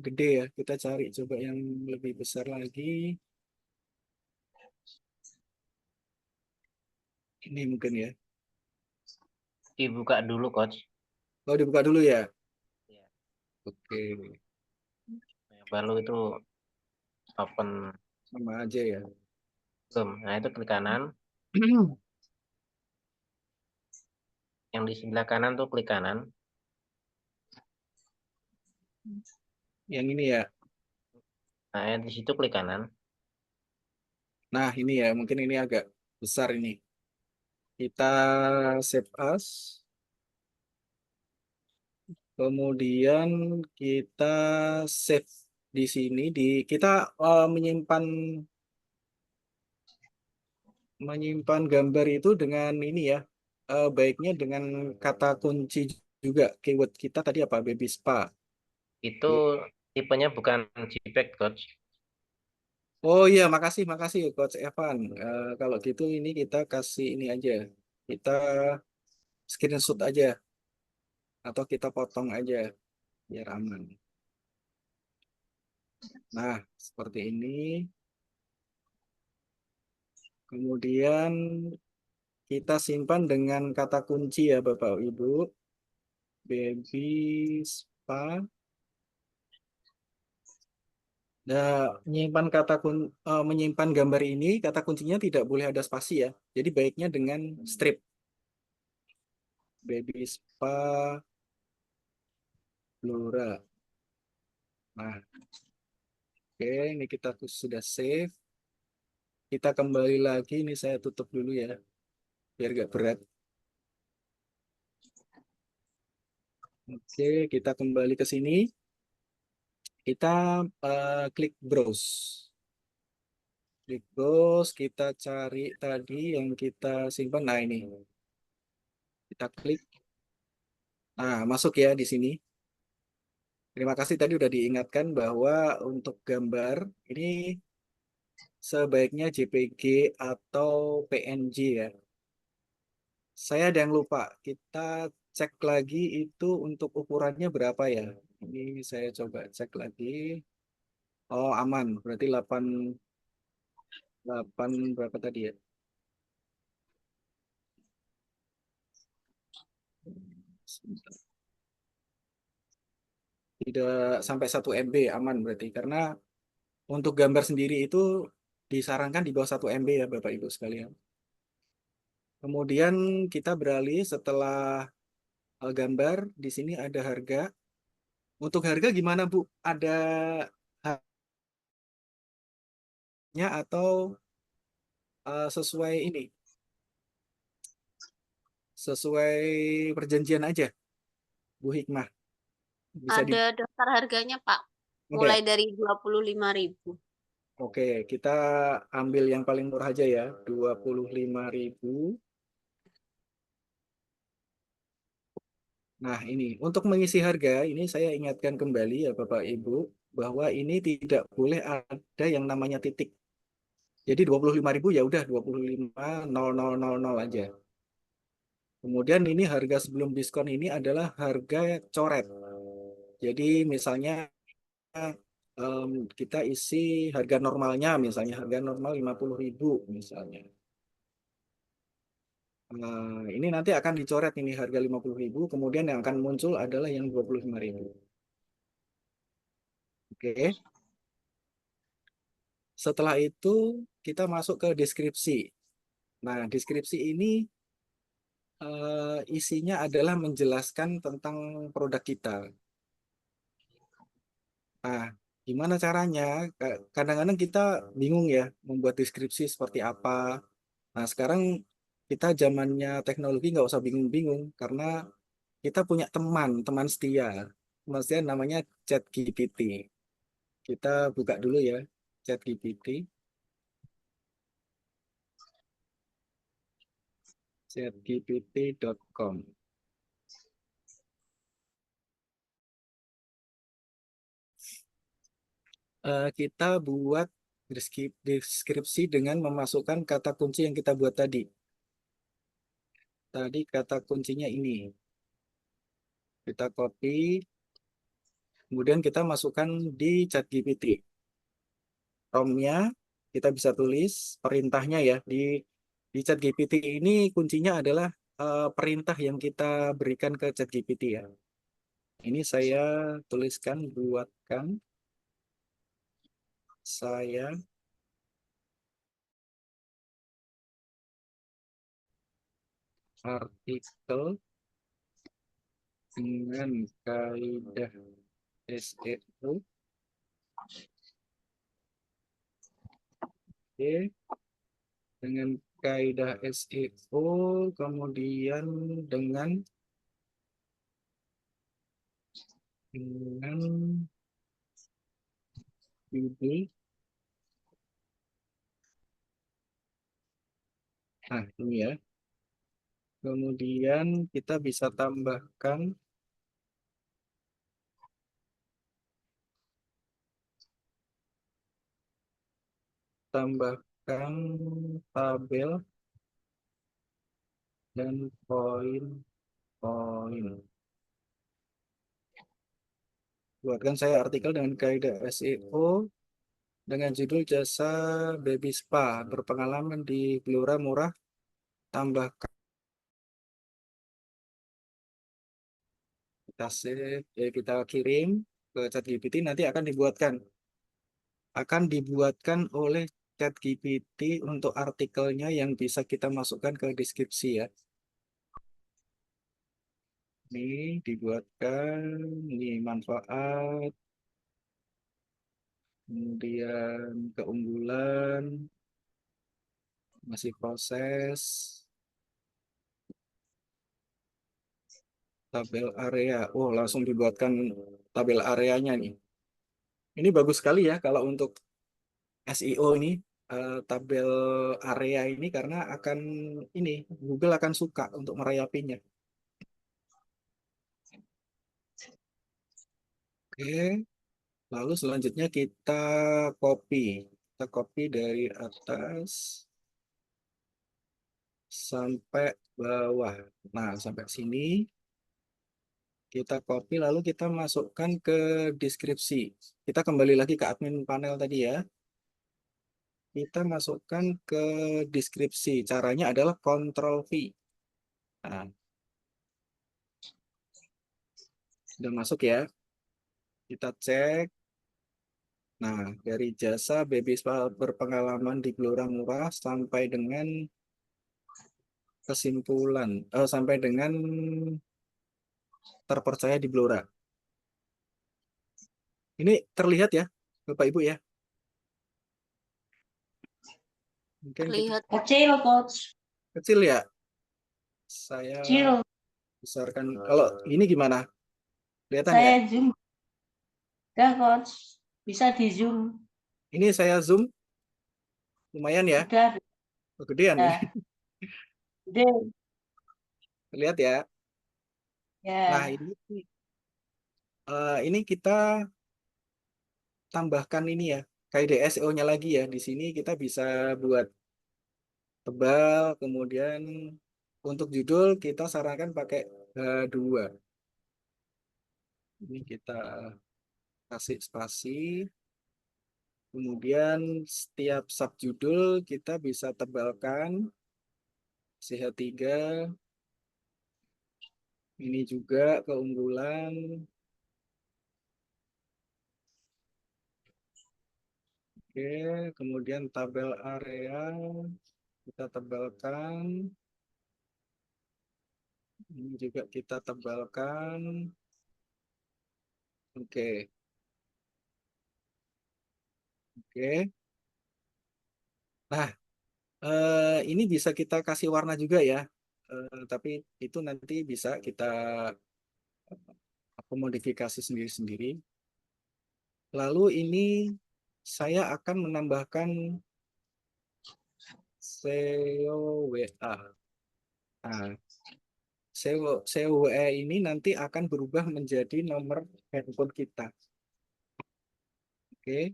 gede ya. Kita cari coba yang lebih besar lagi. Ini mungkin ya. Dibuka dulu, Coach. Oh, dibuka dulu ya. Ya. Oke, Yang baru itu open sama aja ya. belum. Nah, itu klik kanan. Yang di sebelah kanan tuh klik kanan. Yang ini ya. Nah, yang di situ klik kanan. Nah, ini ya, mungkin ini agak besar ini. Kita save as. Kemudian kita save di sini kita menyimpan gambar itu dengan ini ya. Baiknya dengan kata kunci juga keyword kita tadi apa? Baby spa. Itu tipenya bukan JPEG, Coach. Oh iya, makasih Coach Evan. Kalau gitu ini kita kasih ini aja. Kita screenshot aja atau kita potong aja biar aman. Nah, seperti ini. Kemudian kita simpan dengan kata kunci ya Bapak Ibu. Baby spa. Nah, menyimpan gambar ini kata kuncinya tidak boleh ada spasi ya. Jadi baiknya dengan strip. Baby spa Blora. Nah, oke, ini kita sudah save. Kita kembali lagi, ini saya tutup dulu ya, biar gak berat. Oke, kita kembali ke sini. Kita klik browse. Klik browse, kita cari tadi yang kita simpan. Nah, ini. Kita klik. Nah, masuk ya di sini. Terima kasih tadi udah diingatkan bahwa untuk gambar ini sebaiknya JPG atau PNG ya. Saya ada yang lupa. Kita cek lagi itu untuk ukurannya berapa ya. Ini saya coba cek lagi. Oh, aman. Berarti 8 berapa tadi ya? Sebentar. Tidak sampai 1 MB aman berarti. Karena untuk gambar sendiri itu disarankan di bawah 1 MB ya Bapak Ibu sekalian. Kemudian kita beralih setelah gambar, di sini ada harga. Untuk harga gimana Bu? Ada harganya atau sesuai ini? Sesuai perjanjian aja, Bu Hikmah. Bisa di Ada daftar harganya, Pak. Oke, Mulai dari 25.000. oke, kita ambil yang paling murah aja ya, 25.000. Nah, ini untuk mengisi harga, ini saya ingatkan kembali ya Bapak Ibu, bahwa ini tidak boleh ada yang namanya titik. Jadi 25.000 ya udah 25.000 aja. Kemudian ini harga sebelum diskon ini adalah harga coret. Jadi misalnya kita isi harga normalnya, misalnya harga normal 50.000 misalnya. Nah, ini nanti akan dicoret ini harga 50.000, kemudian yang akan muncul adalah yang 25.000. Oke. Setelah itu kita masuk ke deskripsi. Nah, deskripsi ini isinya adalah menjelaskan tentang produk kita. Nah, gimana caranya? Kadang-kadang kita bingung ya membuat deskripsi seperti apa. Nah, sekarang kita zamannya teknologi nggak usah bingung-bingung karena kita punya teman setia. Teman setia namanya ChatGPT. Kita buka dulu ya ChatGPT. chatgpt.com. Kita buat deskripsi dengan memasukkan kata kunci yang kita buat tadi. Tadi kata kuncinya ini. Kita copy, kemudian kita masukkan di ChatGPT. Prompt-nya kita bisa tulis perintahnya ya. Di ChatGPT ini kuncinya adalah perintah yang kita berikan ke ChatGPT ya. Ini saya tuliskan, buatkan saya artikel dengan kaidah SEO. Oke, dengan kaidah SEO, kemudian dengan judul. Nah, ini ya. Kemudian kita bisa tambahkan tabel dan poin-poin. Buatkan saya artikel dengan kaidah SEO dengan judul jasa baby spa berpengalaman di Gelora Murah, tambahkan kita save, kita kirim ke ChatGPT, nanti akan dibuatkan oleh ChatGPT untuk artikelnya yang bisa kita masukkan ke deskripsi ya. Ini dibuatkan, ini manfaat, kemudian keunggulan, masih proses, tabel area. Oh, langsung dibuatkan tabel areanya nih. Ini bagus sekali ya kalau untuk SEO ini, tabel area ini, karena ini Google akan suka untuk merayapinya. Oke, lalu selanjutnya kita copy dari atas sampai bawah. Nah, sampai sini Kita copy lalu kita masukkan ke deskripsi. Kita kembali lagi ke admin panel tadi ya. Kita masukkan ke deskripsi. Caranya adalah Ctrl V. Nah, sudah masuk ya. Kita cek. Nah, dari jasa baby spa berpengalaman di Gelora Murah sampai dengan kesimpulan, sampai dengan terpercaya di Blora. Ini terlihat ya, Bapak Ibu ya. Mungkin Terlihat. Kecil, Coach. kecil ya. Saya Kecil. besarkan. Kalau ini gimana? Kelihatan ya? Saya zoom. Udah, Coach. Bisa di zoom. Ini saya zoom. Lumayan ya. Udah. Kegedean ini. Ya. Udah. Lihat ya. Nah, Ya. ini kita tambahkan ini ya. KID SEO-nya lagi ya. Di sini kita bisa buat tebal. Kemudian untuk judul kita sarankan pakai H2. Ini kita kasih spasi. Kemudian setiap subjudul kita bisa tebalkan. CH3. Ini juga keunggulan. Oke, kemudian tabel area kita tebalkan. Ini juga kita tebalkan. Oke. Oke. Nah, ini bisa kita kasih warna juga ya. Tapi itu nanti bisa kita modifikasi sendiri-sendiri. Lalu ini saya akan menambahkan SEO WA. Nah, SEO WA ini nanti akan berubah menjadi nomor handphone kita. Oke.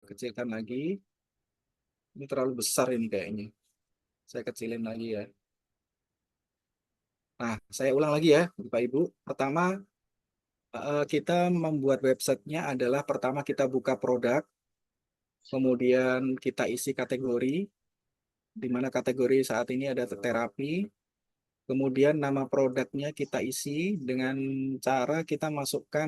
Kecilkan lagi. Ini terlalu besar ini kayaknya. Saya kecilin lagi ya. Nah, saya ulang lagi ya, Bapak Ibu. Pertama, kita membuat websitenya adalah pertama kita buka produk, kemudian kita isi kategori, di mana kategori saat ini ada terapi, kemudian nama produknya kita isi dengan cara kita masukkan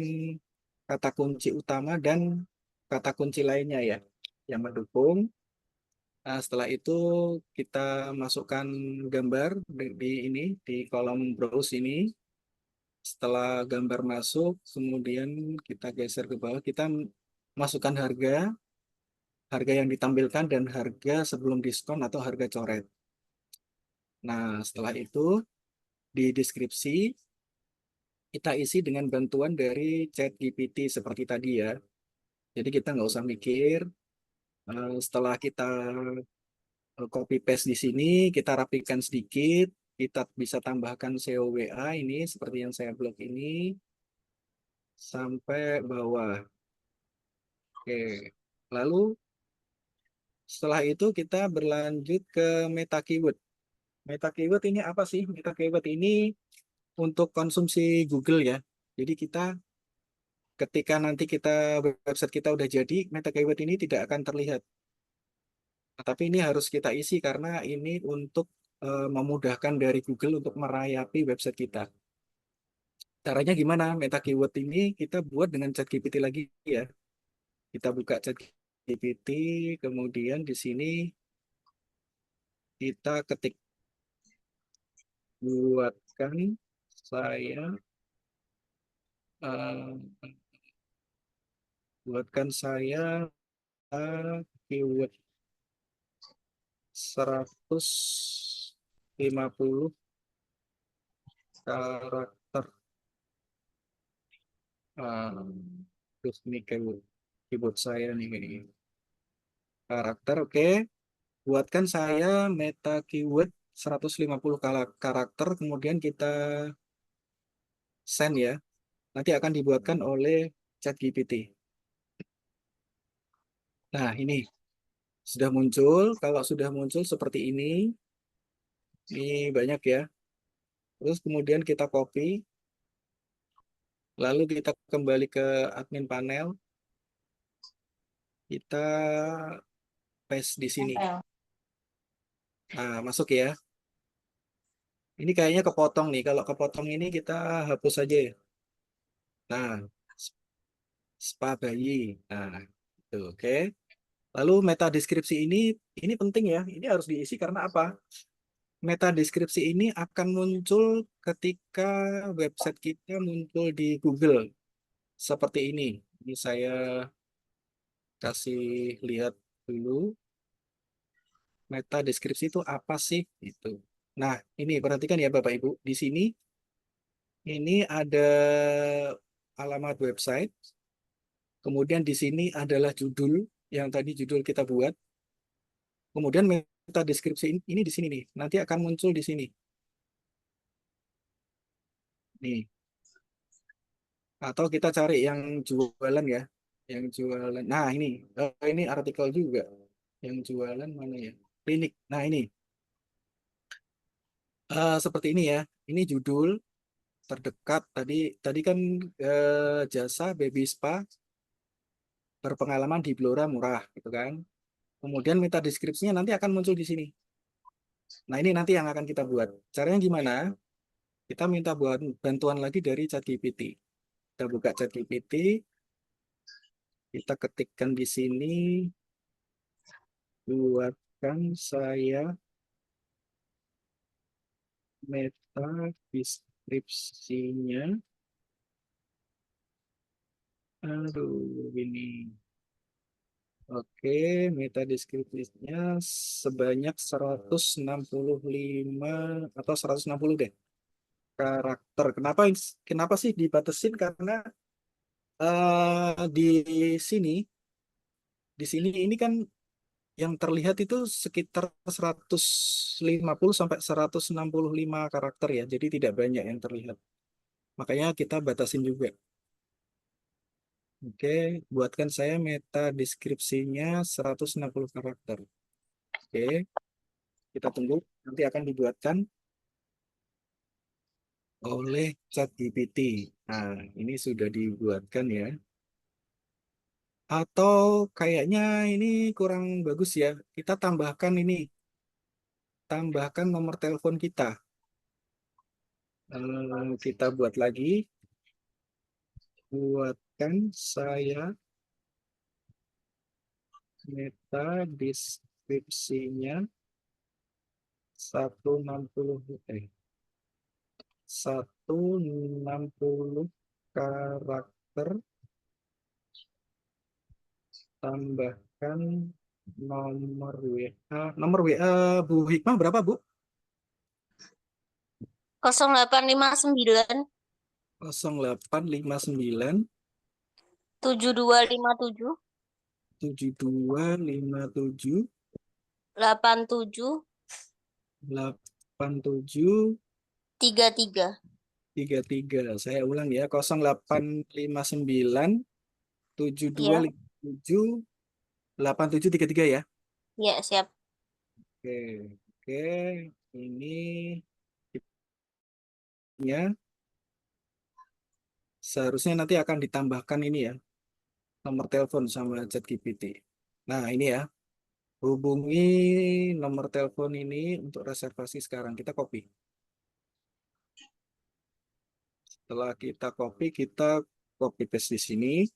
kata kunci utama dan kata kunci lainnya ya, yang mendukung. Nah, setelah itu kita masukkan gambar di kolom browse ini. Setelah gambar masuk, kemudian kita geser ke bawah, kita masukkan harga yang ditampilkan dan harga sebelum diskon atau harga coret. Nah, setelah itu di deskripsi kita isi dengan bantuan dari ChatGPT seperti tadi ya. Jadi kita nggak usah mikir. Setelah kita copy paste di sini, kita rapikan sedikit, kita bisa tambahkan SEO WA ini seperti yang saya blok ini sampai bawah. Oke, lalu setelah itu kita berlanjut ke meta keyword. Meta keyword ini apa sih? Meta keyword ini untuk konsumsi Google ya. Jadi kita ketika nanti website kita udah jadi, meta keyword ini tidak akan terlihat. Nah, tapi ini harus kita isi karena ini untuk memudahkan dari Google untuk merayapi website kita. Caranya gimana? Meta keyword ini kita buat dengan ChatGPT lagi ya. Kita buka ChatGPT, kemudian di sini kita ketik buatkan saya keyword 150 karakter. Terus ini keyboard saya nih ini karakter. Oke. Buatkan saya meta keyword 150 karakter, kemudian kita send ya. Nanti akan dibuatkan oleh ChatGPT. Nah, ini sudah muncul. Kalau sudah muncul seperti ini banyak ya. Terus kemudian kita copy, lalu kita kembali ke admin panel, kita paste di sini. Tempel. Nah, masuk ya. Ini kayaknya kepotong nih. Kalau kepotong ini kita hapus aja ya. Nah, spa bayi. Nah, itu oke. Lalu meta deskripsi ini penting ya. Ini harus diisi karena apa? Meta deskripsi ini akan muncul ketika website kita muncul di Google. Seperti ini. Ini saya kasih lihat dulu. Meta deskripsi itu apa sih? Itu. Nah, ini perhatikan ya Bapak Ibu. Di sini ini ada alamat website. Kemudian di sini adalah judul yang tadi judul kita buat. Kemudian meta deskripsi ini di sini nih. Nanti akan muncul di sini. Nih. Atau kita cari yang jualan ya. Yang jualan. Nah, ini artikel juga. Yang jualan mana ya? Klinik. Nah, ini. Seperti ini ya. Ini judul terdekat tadi kan jasa baby spa berpengalaman di Blora murah gitu kan. Kemudian meta deskripsinya nanti akan muncul di sini. Nah, ini nanti yang akan kita buat. Caranya gimana? Kita minta buat bantuan lagi dari ChatGPT. Kita buka ChatGPT, kita ketikkan di sini, buatkan saya meta deskripsinya. Aduh, ini. Oke, meta deskripsinya sebanyak 165 atau 160 deh karakter. Kenapa sih dibatasin? Karena di sini ini kan yang terlihat itu sekitar 150 sampai 165 karakter ya. Jadi tidak banyak yang terlihat. Makanya kita batasin juga. Oke, buatkan saya meta deskripsinya 160 karakter. Oke, kita tunggu. Nanti akan dibuatkan oleh ChatGPT. Nah, ini sudah dibuatkan ya. Atau kayaknya ini kurang bagus ya. Kita tambahkan ini. Tambahkan nomor telepon kita. Kita buat lagi. Buatkan saya meta deskripsinya 160 karakter, tambahkan nomor WA. Nomor WA Bu Hikmah berapa, Bu? 0859 0859 7257 7257 87 87 33. 33. Saya ulang ya, 0859 Ya, 7257 8733 ya. ya siap. Oke, oke. Ini ya seharusnya nanti akan ditambahkan ini ya, nomor telepon sama ChatGPT. Nah, ini ya. Hubungi nomor telepon ini untuk reservasi sekarang. Kita copy. Setelah kita copy paste di sini.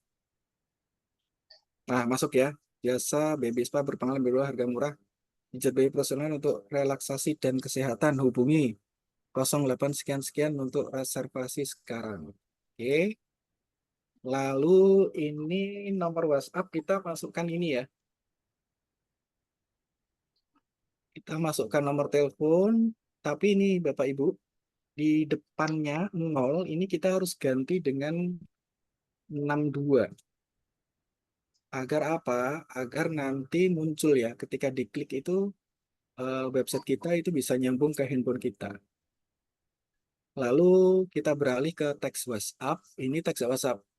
Nah, masuk ya. Jasa baby spa berpengalaman berluar harga murah. Pijat bayi profesional untuk relaksasi dan kesehatan. Hubungi 08 sekian-sekian untuk reservasi sekarang. Oke. Lalu ini nomor WhatsApp kita masukkan ini ya. Kita masukkan nomor telepon. Tapi ini Bapak Ibu, di depannya 0 ini kita harus ganti dengan 62. Agar apa? Agar nanti muncul ya ketika diklik itu website kita itu bisa nyambung ke handphone kita. Lalu kita beralih ke teks WhatsApp. Ini teks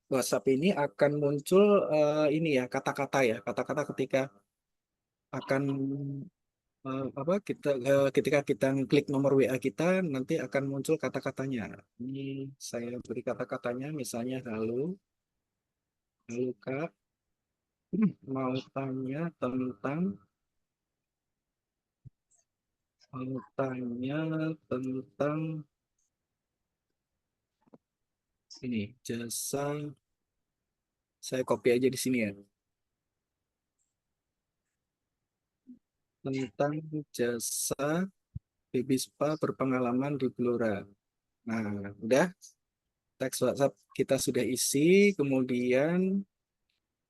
WhatsApp ini akan muncul ini ya kata-kata ya, kata-kata ketika akan ketika kita klik nomor WA kita nanti akan muncul kata-katanya. Ini saya beri kata-katanya, misalnya halo, halo Kak, mau tanya tentang mau tanya tentang ini jasa. Saya copy aja di sini ya. Tentang jasa baby spa berpengalaman di Blora. Nah, udah teks WhatsApp kita sudah isi. Kemudian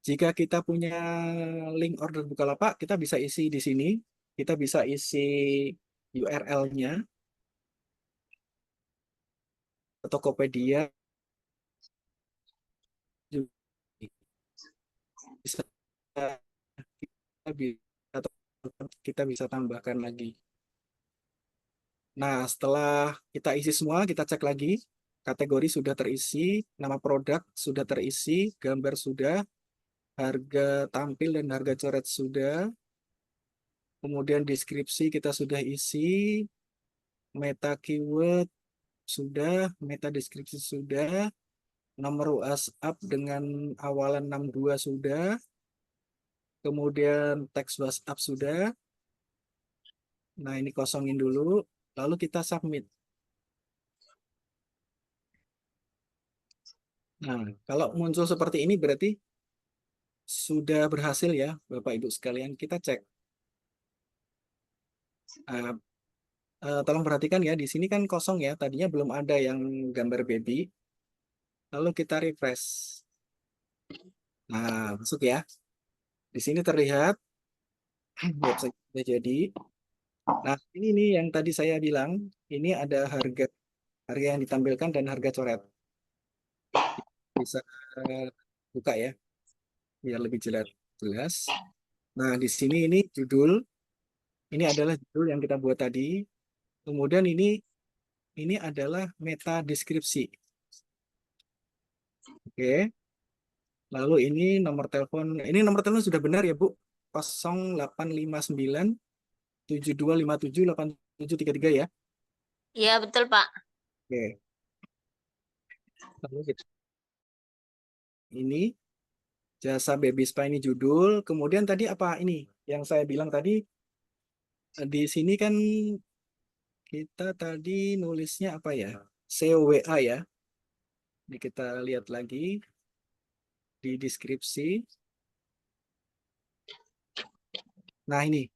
jika kita punya link order Bukalapak, kita bisa isi di sini. Kita bisa isi URL-nya, Tokopedia juga bisa atau kita bisa tambahkan lagi. Nah, setelah kita isi semua, kita cek lagi. Kategori sudah terisi, nama produk sudah terisi, gambar sudah, harga tampil dan harga coret sudah. Kemudian deskripsi kita sudah isi, meta keyword sudah, meta deskripsi sudah, nomor WhatsApp dengan awalan 62 sudah, kemudian teks WhatsApp sudah. Nah, ini kosongin dulu, lalu kita submit. Nah, kalau muncul seperti ini berarti sudah berhasil ya, Bapak Ibu sekalian. Kita cek. Nah, tolong perhatikan ya, di sini kan kosong ya, tadinya belum ada yang gambar baby. Lalu kita refresh. Nah, masuk ya. Di sini terlihat website sudah jadi. Nah, ini nih yang tadi saya bilang, ini ada harga harga yang ditampilkan dan harga coret. Bisa buka ya, biar lebih jelas. Nah, di sini ini judul, ini adalah judul yang kita buat tadi. Kemudian ini adalah meta deskripsi. Oke. Lalu ini nomor telepon sudah benar ya Bu? 0859 7257 8733 ya. Iya, betul, Pak. Oke. Lalu ini jasa baby spa ini judul. Kemudian tadi apa ini? Yang saya bilang tadi di sini kan kita tadi nulisnya apa ya? COWA ya. Ini kita lihat lagi di deskripsi. Nah, ini.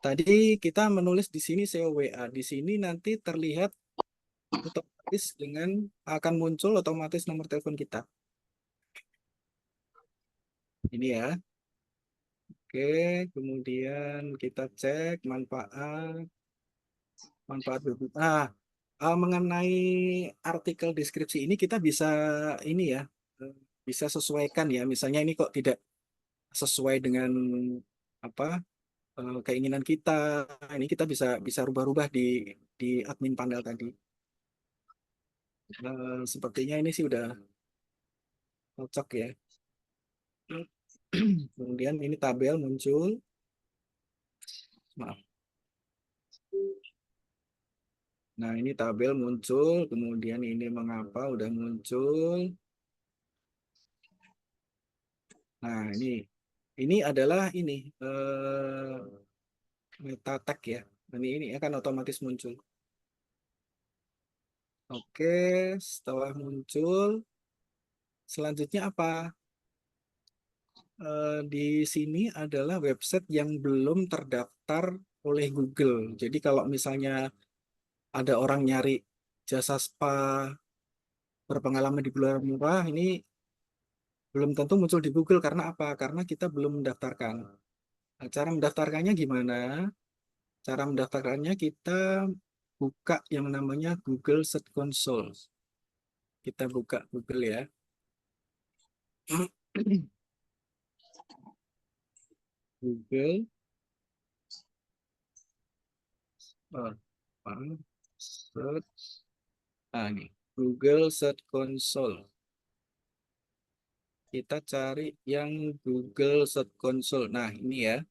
Tadi kita menulis di sini COWA. Di sini nanti terlihat otomatis akan muncul otomatis nomor telepon kita. Ini ya. Oke, kemudian kita cek manfaat berbeda. Mengenai artikel deskripsi ini kita bisa ini ya, bisa sesuaikan ya. Misalnya ini kok tidak sesuai dengan apa keinginan kita. Ini kita bisa bisa rubah-rubah di admin panel tadi. Sepertinya ini sih udah cocok ya. Kemudian ini tabel muncul. Maaf. Nah, ini tabel muncul, kemudian ini mengapa udah muncul. Nah, ini adalah meta tag ya. Ini akan otomatis muncul. Oke, setelah muncul, selanjutnya apa? Di sini adalah website yang belum terdaftar oleh Google. Jadi kalau misalnya ada orang nyari jasa spa berpengalaman di Pulau Murah, ini belum tentu muncul di Google karena apa? Karena kita belum mendaftarkan. Nah, cara mendaftarkannya gimana? Cara mendaftarkannya kita buka yang namanya Google Search Console. Kita buka Google ya. Google Search. Ini Google Search Console. Kita cari yang Google Search Console. Nah, ini ya.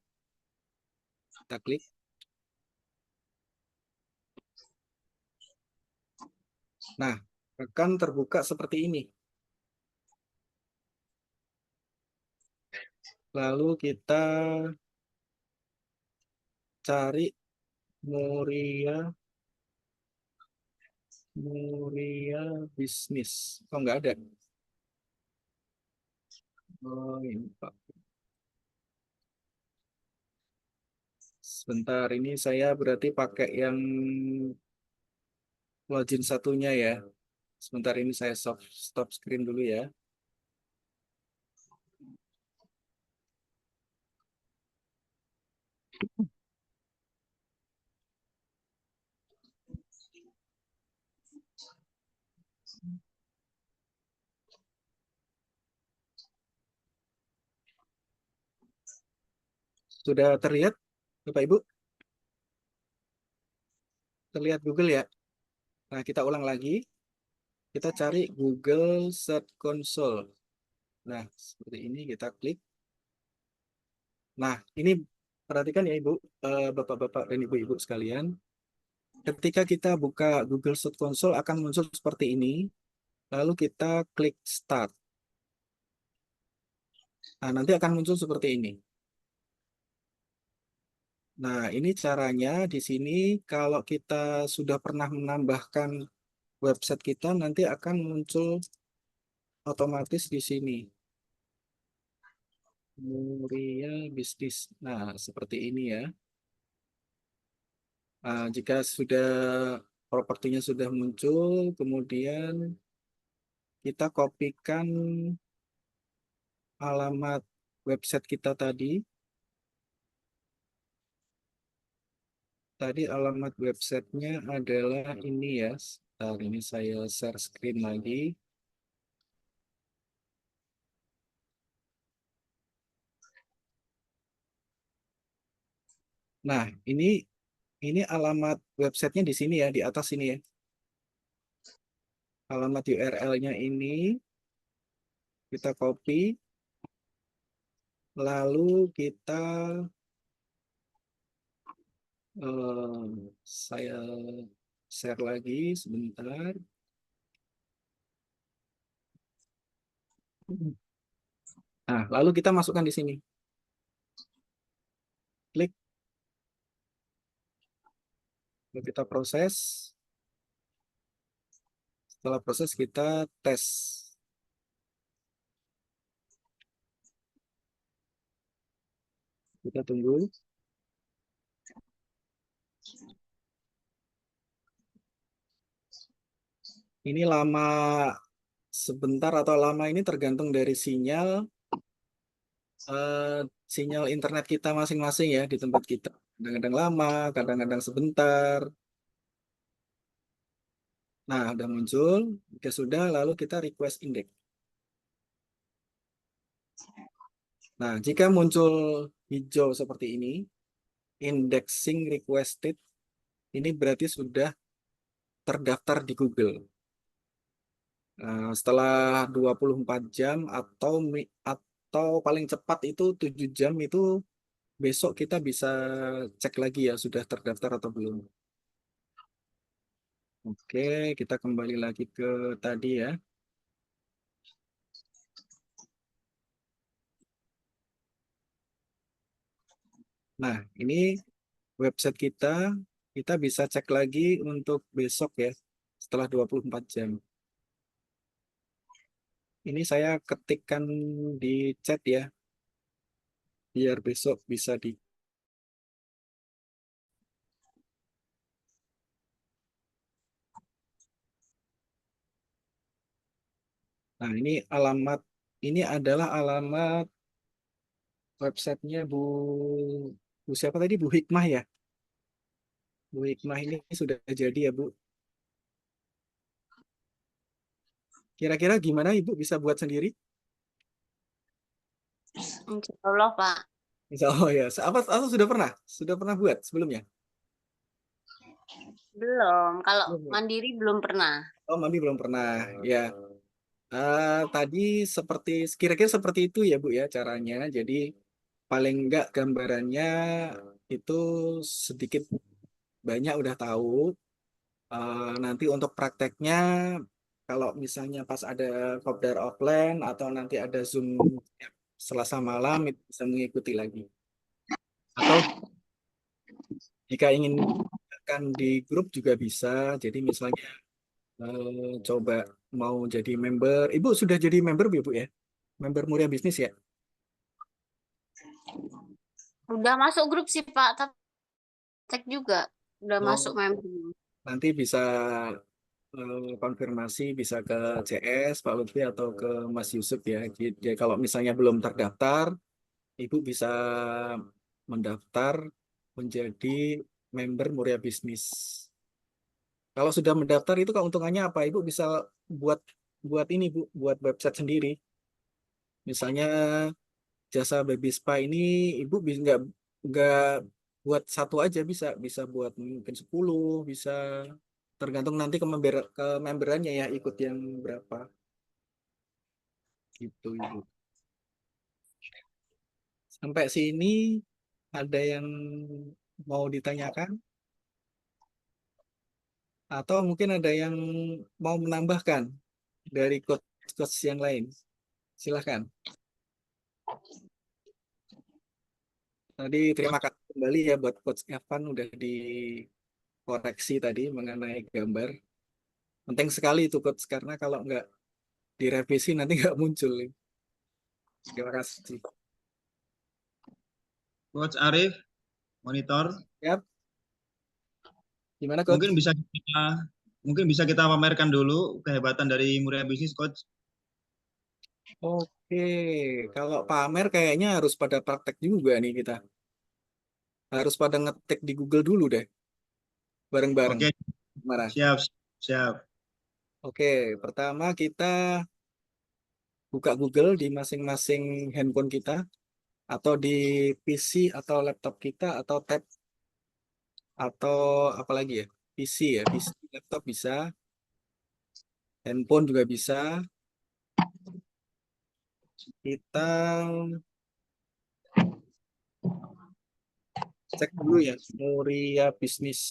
Kita klik. Nah, akan terbuka seperti ini. Lalu kita cari Muria bisnis. Oh, nggak ada. Oh, ini Pak. Sebentar, ini saya berarti pakai yang login satunya ya. Sebentar, ini saya stop screen dulu ya. Sudah terlihat, Bapak Ibu? Terlihat Google ya? Nah, kita ulang lagi. Kita cari Google Search Console. Nah, seperti ini kita klik. Nah, ini perhatikan ya Ibu, Bapak-bapak dan Ibu-ibu sekalian. Ketika kita buka Google Search Console akan muncul seperti ini. Lalu kita klik Start. Nah, nanti akan muncul seperti ini. Nah, ini caranya di sini kalau kita sudah pernah menambahkan website kita nanti akan muncul otomatis di sini. Muria bisnis. Nah, seperti ini ya. Nah, jika sudah propertinya sudah muncul, kemudian kita kopikan alamat website kita tadi. Tadi alamat websitenya adalah ini ya. Nah, ini saya share screen lagi. Nah, ini alamat websitenya di sini ya, di atas sini ya. Alamat URL-nya ini kita copy, lalu kita saya share lagi sebentar. Nah, lalu kita masukkan di sini. Klik. Lalu kita proses. Setelah proses kita tes. Kita tunggu. Ini lama sebentar atau lama ini tergantung dari sinyal internet kita masing-masing ya di tempat kita. Kadang-kadang lama, kadang-kadang sebentar. Nah, udah muncul. Jika sudah, lalu kita request index. Nah, jika muncul hijau seperti ini, indexing requested, ini berarti sudah terdaftar di Google. Nah, setelah 24 jam atau paling cepat itu 7 jam itu besok kita bisa cek lagi ya sudah terdaftar atau belum. Oke, kita kembali lagi ke tadi ya. Nah, ini website kita bisa cek lagi untuk besok ya, setelah 24 jam. Ini saya ketikkan di chat ya, biar besok bisa di... Nah, ini adalah alamat websitenya Bu siapa tadi? Bu Hikmah ya? Bu Hikmah ini sudah jadi ya Bu. Kira-kira gimana Ibu bisa buat sendiri? Insya Allah, Pak. Insya Allah ya. Atau sudah pernah? Sudah pernah buat sebelumnya? Belum. Kalau Belum, Bu. mandiri belum pernah. Oh, Mami belum pernah. Ya. Tadi kira-kira seperti itu ya Bu ya caranya. Jadi paling enggak gambarannya itu sedikit banyak udah tahu. Nanti untuk prakteknya, kalau misalnya pas ada kopdar offline atau nanti ada Zoom Selasa malam, itu bisa mengikuti lagi. Atau jika ingin akan di grup juga bisa. Jadi misalnya coba mau jadi member. Ibu sudah jadi member, Bu ya? Member Muria Bisnis ya? Udah masuk grup sih Pak, tapi cek juga. Udah masuk Oh, member. nanti bisa konfirmasi bisa ke CS, Pak Lutfi atau ke Mas Yusuf ya. Jadi kalau misalnya belum terdaftar, Ibu bisa mendaftar menjadi member Muria Bisnis. Kalau sudah mendaftar itu keuntungannya apa? Ibu bisa buat buat ini Bu, buat website sendiri. Misalnya jasa baby spa ini Ibu bisa nggak buat satu aja, bisa buat mungkin 10, bisa tergantung nanti ke memberannya ya, ikut yang berapa gitu Ibu. Sampai sini ada yang mau ditanyakan atau mungkin ada yang mau menambahkan dari coach yang lain? Silahkan. Tadi terima kasih kembali ya buat Coach Evan udah dikoreksi tadi mengenai gambar. Penting sekali itu Coach, karena kalau nggak direvisi nanti nggak muncul. Terima kasih. Coach Arif, monitor. Yap. Gimana Coach? Mungkin bisa kita pamerkan dulu kehebatan dari Muria Bisnis, Coach. Oke, kalau pamer kayaknya harus pada praktek juga nih kita. Harus pada ngetik di Google dulu deh, bareng-bareng. Oke, Gimana? siap, siap. Oke, pertama kita buka Google di masing-masing handphone kita, atau di PC atau laptop kita, atau tab, atau apa lagi ya? PC ya, PC, laptop bisa, handphone juga bisa. Kita cek dulu ya, Muria Bisnis.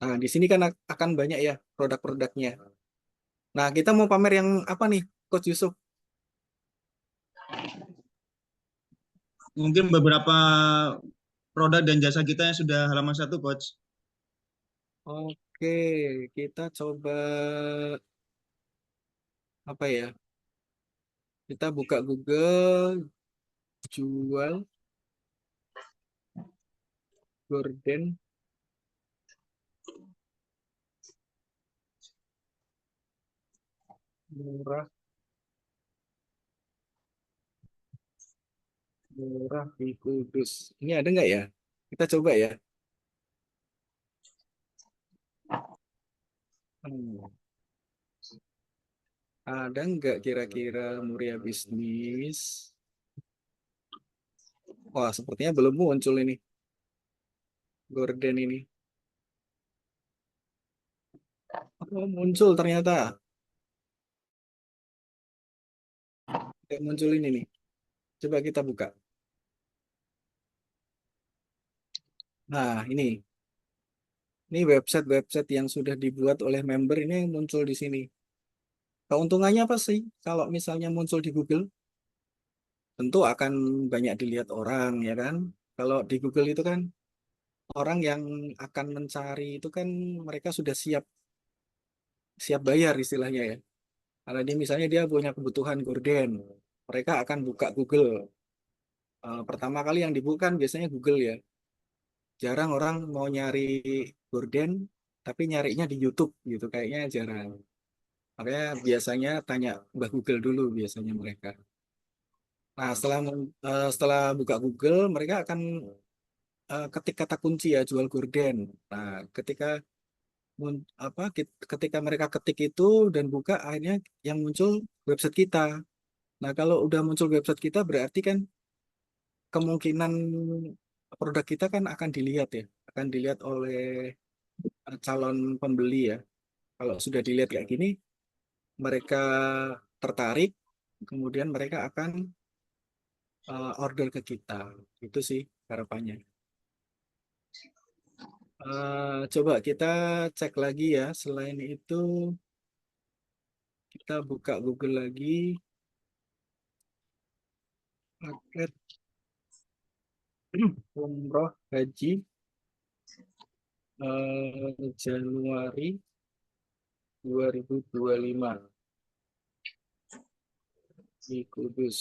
Nah, di sini kan akan banyak ya produk-produknya. Nah, kita mau pamer yang apa nih, Coach Yusuf? Mungkin beberapa produk dan jasa kita yang sudah halaman 1, Coach. Oke, kita coba apa ya? Kita buka Google, jual gorden murah murah di Kudus. Ini ada nggak ya? Kita coba ya. Hmm, Ada nggak kira-kira Muria Bisnis? Wah, sepertinya belum muncul ini. Gorden ini. Oh, muncul ternyata. Kayak muncul ini nih. Coba kita buka. Nah, ini. Ini website-website yang sudah dibuat oleh member ini yang muncul di sini. Keuntungannya apa sih kalau misalnya muncul di Google? Tentu akan banyak dilihat orang, ya kan? Kalau di Google itu kan orang yang akan mencari itu kan mereka sudah siap siap bayar istilahnya ya. Karena dia misalnya dia punya kebutuhan gorden, mereka akan buka Google. Pertama kali yang dibuka kan biasanya Google ya. Jarang orang mau nyari gorden, tapi nyarinya di YouTube gitu, kayaknya jarang. Makanya biasanya tanya Mbah Google dulu biasanya mereka. Nah, setelah buka Google, mereka akan ketik kata kunci ya, jual gorden. Nah, ketika mereka ketik itu dan buka, akhirnya yang muncul website kita. Nah, kalau udah muncul website kita berarti kan kemungkinan produk kita kan akan dilihat ya, akan dilihat oleh calon pembeli ya. Kalau sudah dilihat kayak gini, mereka tertarik, kemudian mereka akan order ke kita. Itu sih harapannya. Coba kita cek lagi ya. Selain itu, kita buka Google lagi. Paket umroh haji Januari 2025 di Kudus.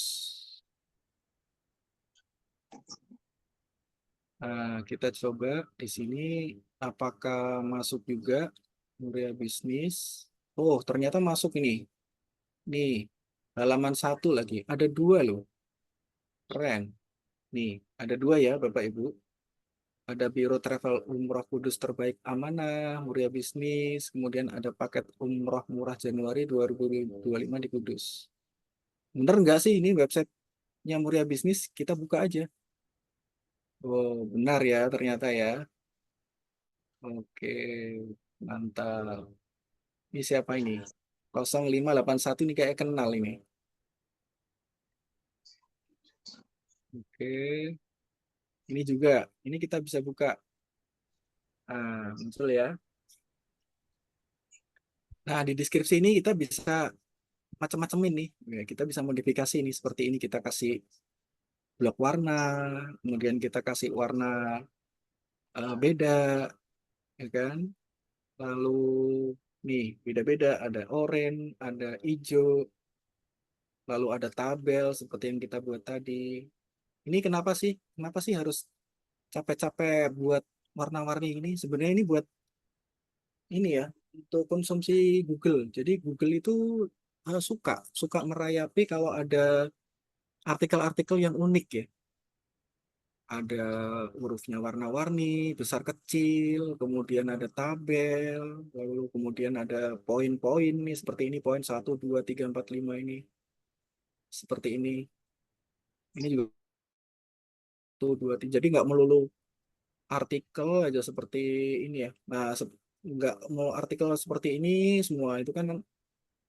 Nah, kita coba di sini apakah masuk juga Muria Bisnis. Oh, ternyata masuk ini. Nih, halaman 1 lagi. Ada 2 loh. Keren. Nih, ada 2 ya Bapak Ibu. Ada Biro Travel Umroh Kudus Terbaik Amanah, Muria Bisnis. Kemudian ada paket umroh murah Januari 2025 di Kudus. Bener nggak sih ini websitenya Muria Bisnis? Kita buka aja. Oh, benar ya ternyata ya. Oke, mantap. Ini siapa ini? 0581 ini kayak kenal ini. Oke, ini juga. Ini kita bisa buka. Nah, muncul ya. Nah, di deskripsi ini kita bisa macam-macam ini. Ya, kita bisa modifikasi ini seperti ini. Kita kasih blok warna, kemudian kita kasih warna beda, ya kan? Lalu nih beda-beda. Ada oranye, ada hijau, lalu ada tabel seperti yang kita buat tadi. Ini kenapa sih? Kenapa sih harus capek-capek buat warna-warni ini? Sebenarnya ini buat ini ya, untuk konsumsi Google. Jadi Google itu suka merayapi kalau ada artikel-artikel yang unik ya. Ada hurufnya warna-warni, besar kecil, kemudian ada tabel, lalu kemudian ada poin-poin nih seperti ini, poin 1, 2, 3, 4, 5 ini. Seperti ini. Ini juga 1, 2, 3. Jadi nggak melulu artikel aja seperti ini ya. Nah, nggak mau artikel seperti ini semua itu kan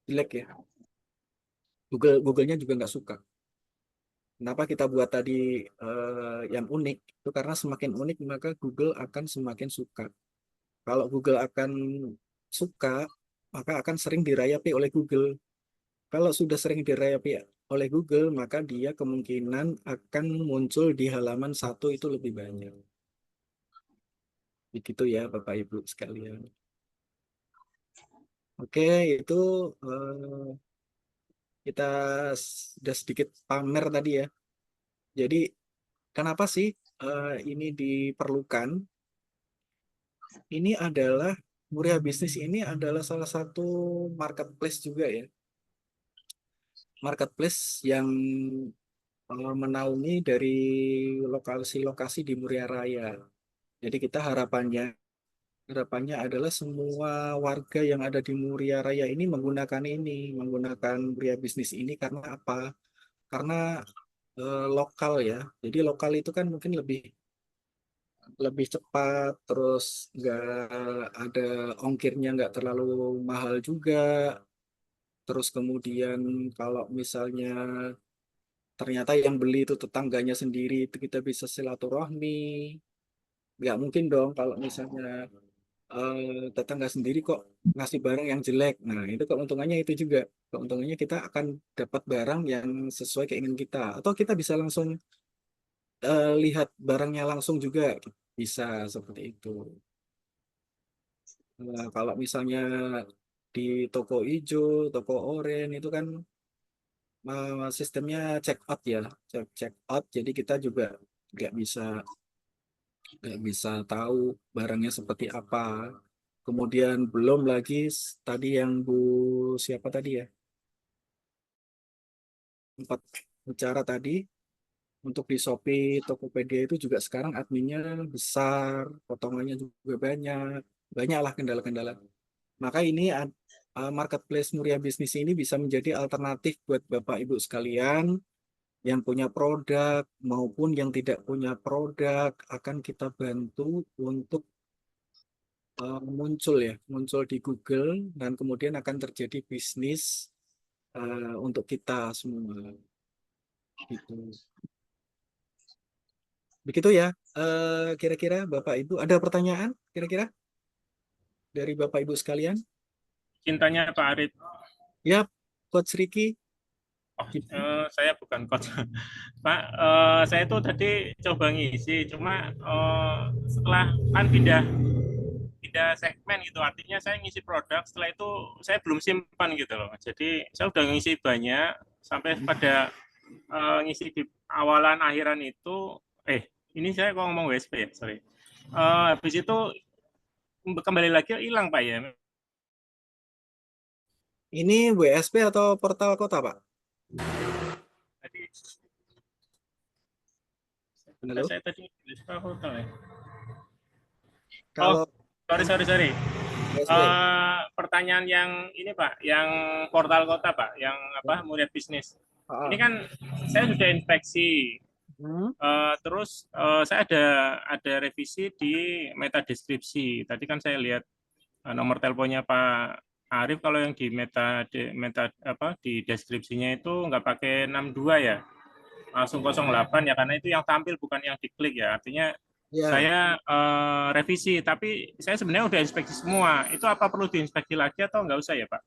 jelek ya. Google-nya juga nggak suka. Kenapa kita buat tadi yang unik? Itu karena semakin unik maka Google akan semakin suka. Kalau Google akan suka, maka akan sering dirayapi oleh Google. Kalau sudah sering dirayapi oleh Google, maka dia kemungkinan akan muncul di halaman 1 itu lebih banyak. Begitu ya Bapak Ibu sekalian. Oke, itu kita sudah sedikit pamer tadi ya. Jadi kenapa sih ini diperlukan? Ini adalah Muria Bisnis ini adalah salah satu marketplace juga ya. Marketplace yang menaungi dari lokasi-lokasi di Muria Raya. Jadi kita harapannya adalah semua warga yang ada di Muria Raya ini menggunakan Muria Bisnis ini karena apa? Karena lokal ya. Jadi lokal itu kan mungkin lebih lebih cepat, terus nggak ada ongkirnya, nggak terlalu mahal juga. Terus kemudian kalau misalnya ternyata yang beli itu tetangganya sendiri, itu kita bisa silaturahmi. Nggak mungkin dong kalau misalnya tetangga sendiri kok ngasih barang yang jelek. Nah, itu keuntungannya itu juga. Keuntungannya kita akan dapat barang yang sesuai keinginan kita. Atau kita bisa langsung lihat barangnya langsung juga. Bisa seperti itu. Kalau misalnya di toko hijau, toko oranye itu kan sistemnya check out ya, check out. Jadi kita juga nggak bisa nggak bisa tahu barangnya seperti apa. Kemudian belum lagi tadi yang Bu siapa tadi ya, empat bicara tadi untuk di Shopee, Tokopedia itu juga sekarang adminnya besar, potongannya juga banyak, banyaklah kendala-kendala. Maka ini marketplace Muria Bisnis ini bisa menjadi alternatif buat Bapak Ibu sekalian yang punya produk maupun yang tidak punya produk, akan kita bantu untuk muncul di Google dan kemudian akan terjadi bisnis untuk kita semua gitu. Begitu ya. Kira-kira Bapak Ibu ada pertanyaan kira-kira dari Bapak Ibu sekalian? Cintanya Pak Arif. Ya, Coach Ricky. Oh, saya bukan coach. Pak, saya tuh tadi coba ngisi, cuma setelah kan pindah segmen gitu, artinya saya ngisi produk, setelah itu saya belum simpan gitu loh. Jadi saya udah ngisi banyak, sampai pada ngisi di awalan akhiran itu, ini saya kok ngomong WSP ya, sorry. Habis itu kembali lagi hilang Pak ya. Ini WSP atau portal kota, Pak? Tadi Halo? saya tadi portal ya. Kalau Sorry. WSP. Pertanyaan yang ini Pak, yang portal kota Pak, yang apa Muria Bisnis. Ini kan saya sudah inspeksi. Terus saya ada revisi di meta deskripsi. Tadi kan saya lihat nomor teleponnya Pak Arif, kalau yang di meta apa di deskripsinya itu nggak pakai 62 ya, langsung 08 ya, karena itu yang tampil bukan yang diklik ya. Artinya Ya, saya revisi, tapi saya sebenarnya udah inspeksi semua. Itu apa perlu diinspeksi lagi atau nggak usah ya Pak?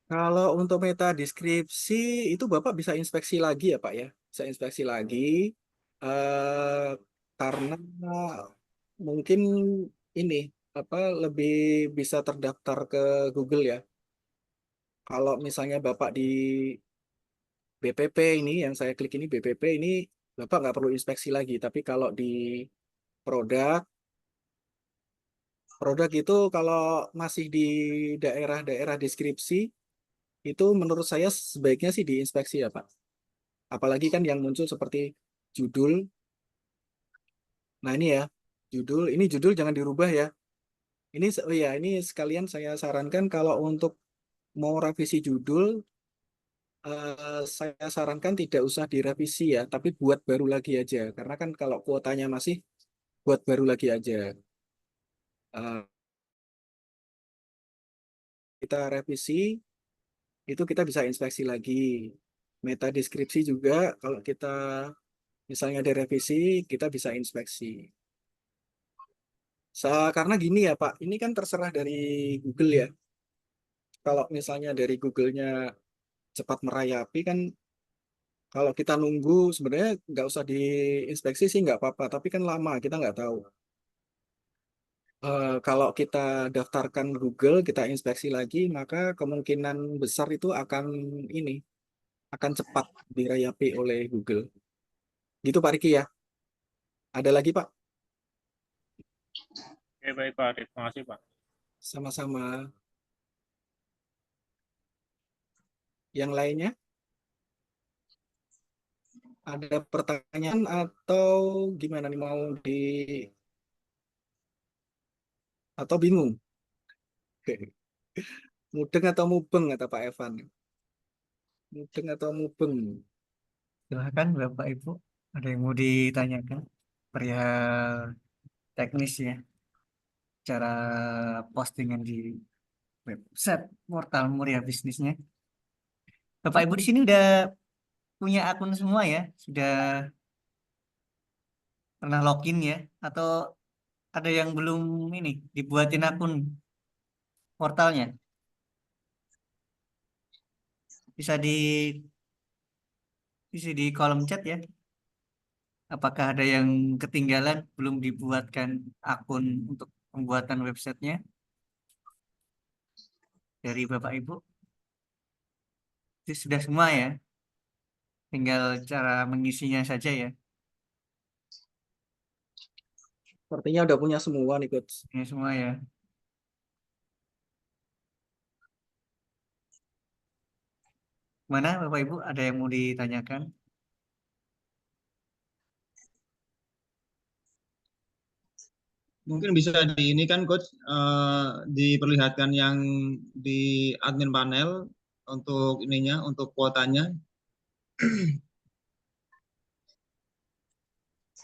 kalau untuk meta deskripsi itu Bapak bisa inspeksi lagi ya, Pak ya. Bisa inspeksi lagi karena mungkin ini apa lebih bisa terdaftar ke Google ya. Kalau misalnya Bapak di BPP ini yang saya klik ini BPP ini Bapak nggak perlu inspeksi lagi. Tapi kalau di produk itu kalau masih di daerah-daerah deskripsi itu menurut saya sebaiknya sih diinspeksi ya Pak. Apalagi kan yang muncul seperti judul. Nah ini ya, judul jangan dirubah ya. Ini sekalian saya sarankan kalau untuk mau revisi judul, saya sarankan tidak usah direvisi ya, tapi buat baru lagi aja. Karena kan kalau kuotanya masih, buat baru lagi aja. Eh, kita revisi, itu kita bisa inspeksi lagi. Meta deskripsi juga, kalau kita misalnya ada revisi, kita bisa inspeksi. Karena gini ya Pak, ini kan terserah dari Google ya. Kalau misalnya dari Google-nya cepat merayapi kan, kalau kita nunggu sebenarnya nggak usah diinspeksi sih nggak apa-apa, tapi kan lama kita nggak tahu. Kalau kita daftarkan Google, kita inspeksi lagi, maka kemungkinan besar itu akan cepat dirayapi oleh Google. Gitu Pak Riki ya. Ada lagi Pak? Oke, baik Pak Arif, terima kasih Pak. Sama-sama. Yang lainnya? Ada pertanyaan atau gimana nih mau atau bingung? Mudeng atau mubeng kata Pak Evan? Mudeng atau mubeng? Silahkan Bapak Ibu, ada yang mau ditanyakan perihal teknis ya, cara postingan di website portal Muria Bisnisnya. Bapak Ibu di sini udah punya akun semua ya, sudah pernah login ya, atau ada yang belum ini dibuatin akun portalnya? Bisa isi di kolom chat ya. Apakah ada yang ketinggalan belum dibuatkan akun untuk pembuatan websitenya dari Bapak Ibu? Itu sudah semua ya, tinggal cara mengisinya saja ya. Sepertinya udah punya semua nih Coach. Ini semua ya. Mana Bapak Ibu, ada yang mau ditanyakan? Mungkin bisa di ini kan Coach, diperlihatkan yang di admin panel untuk ininya, untuk kuotanya.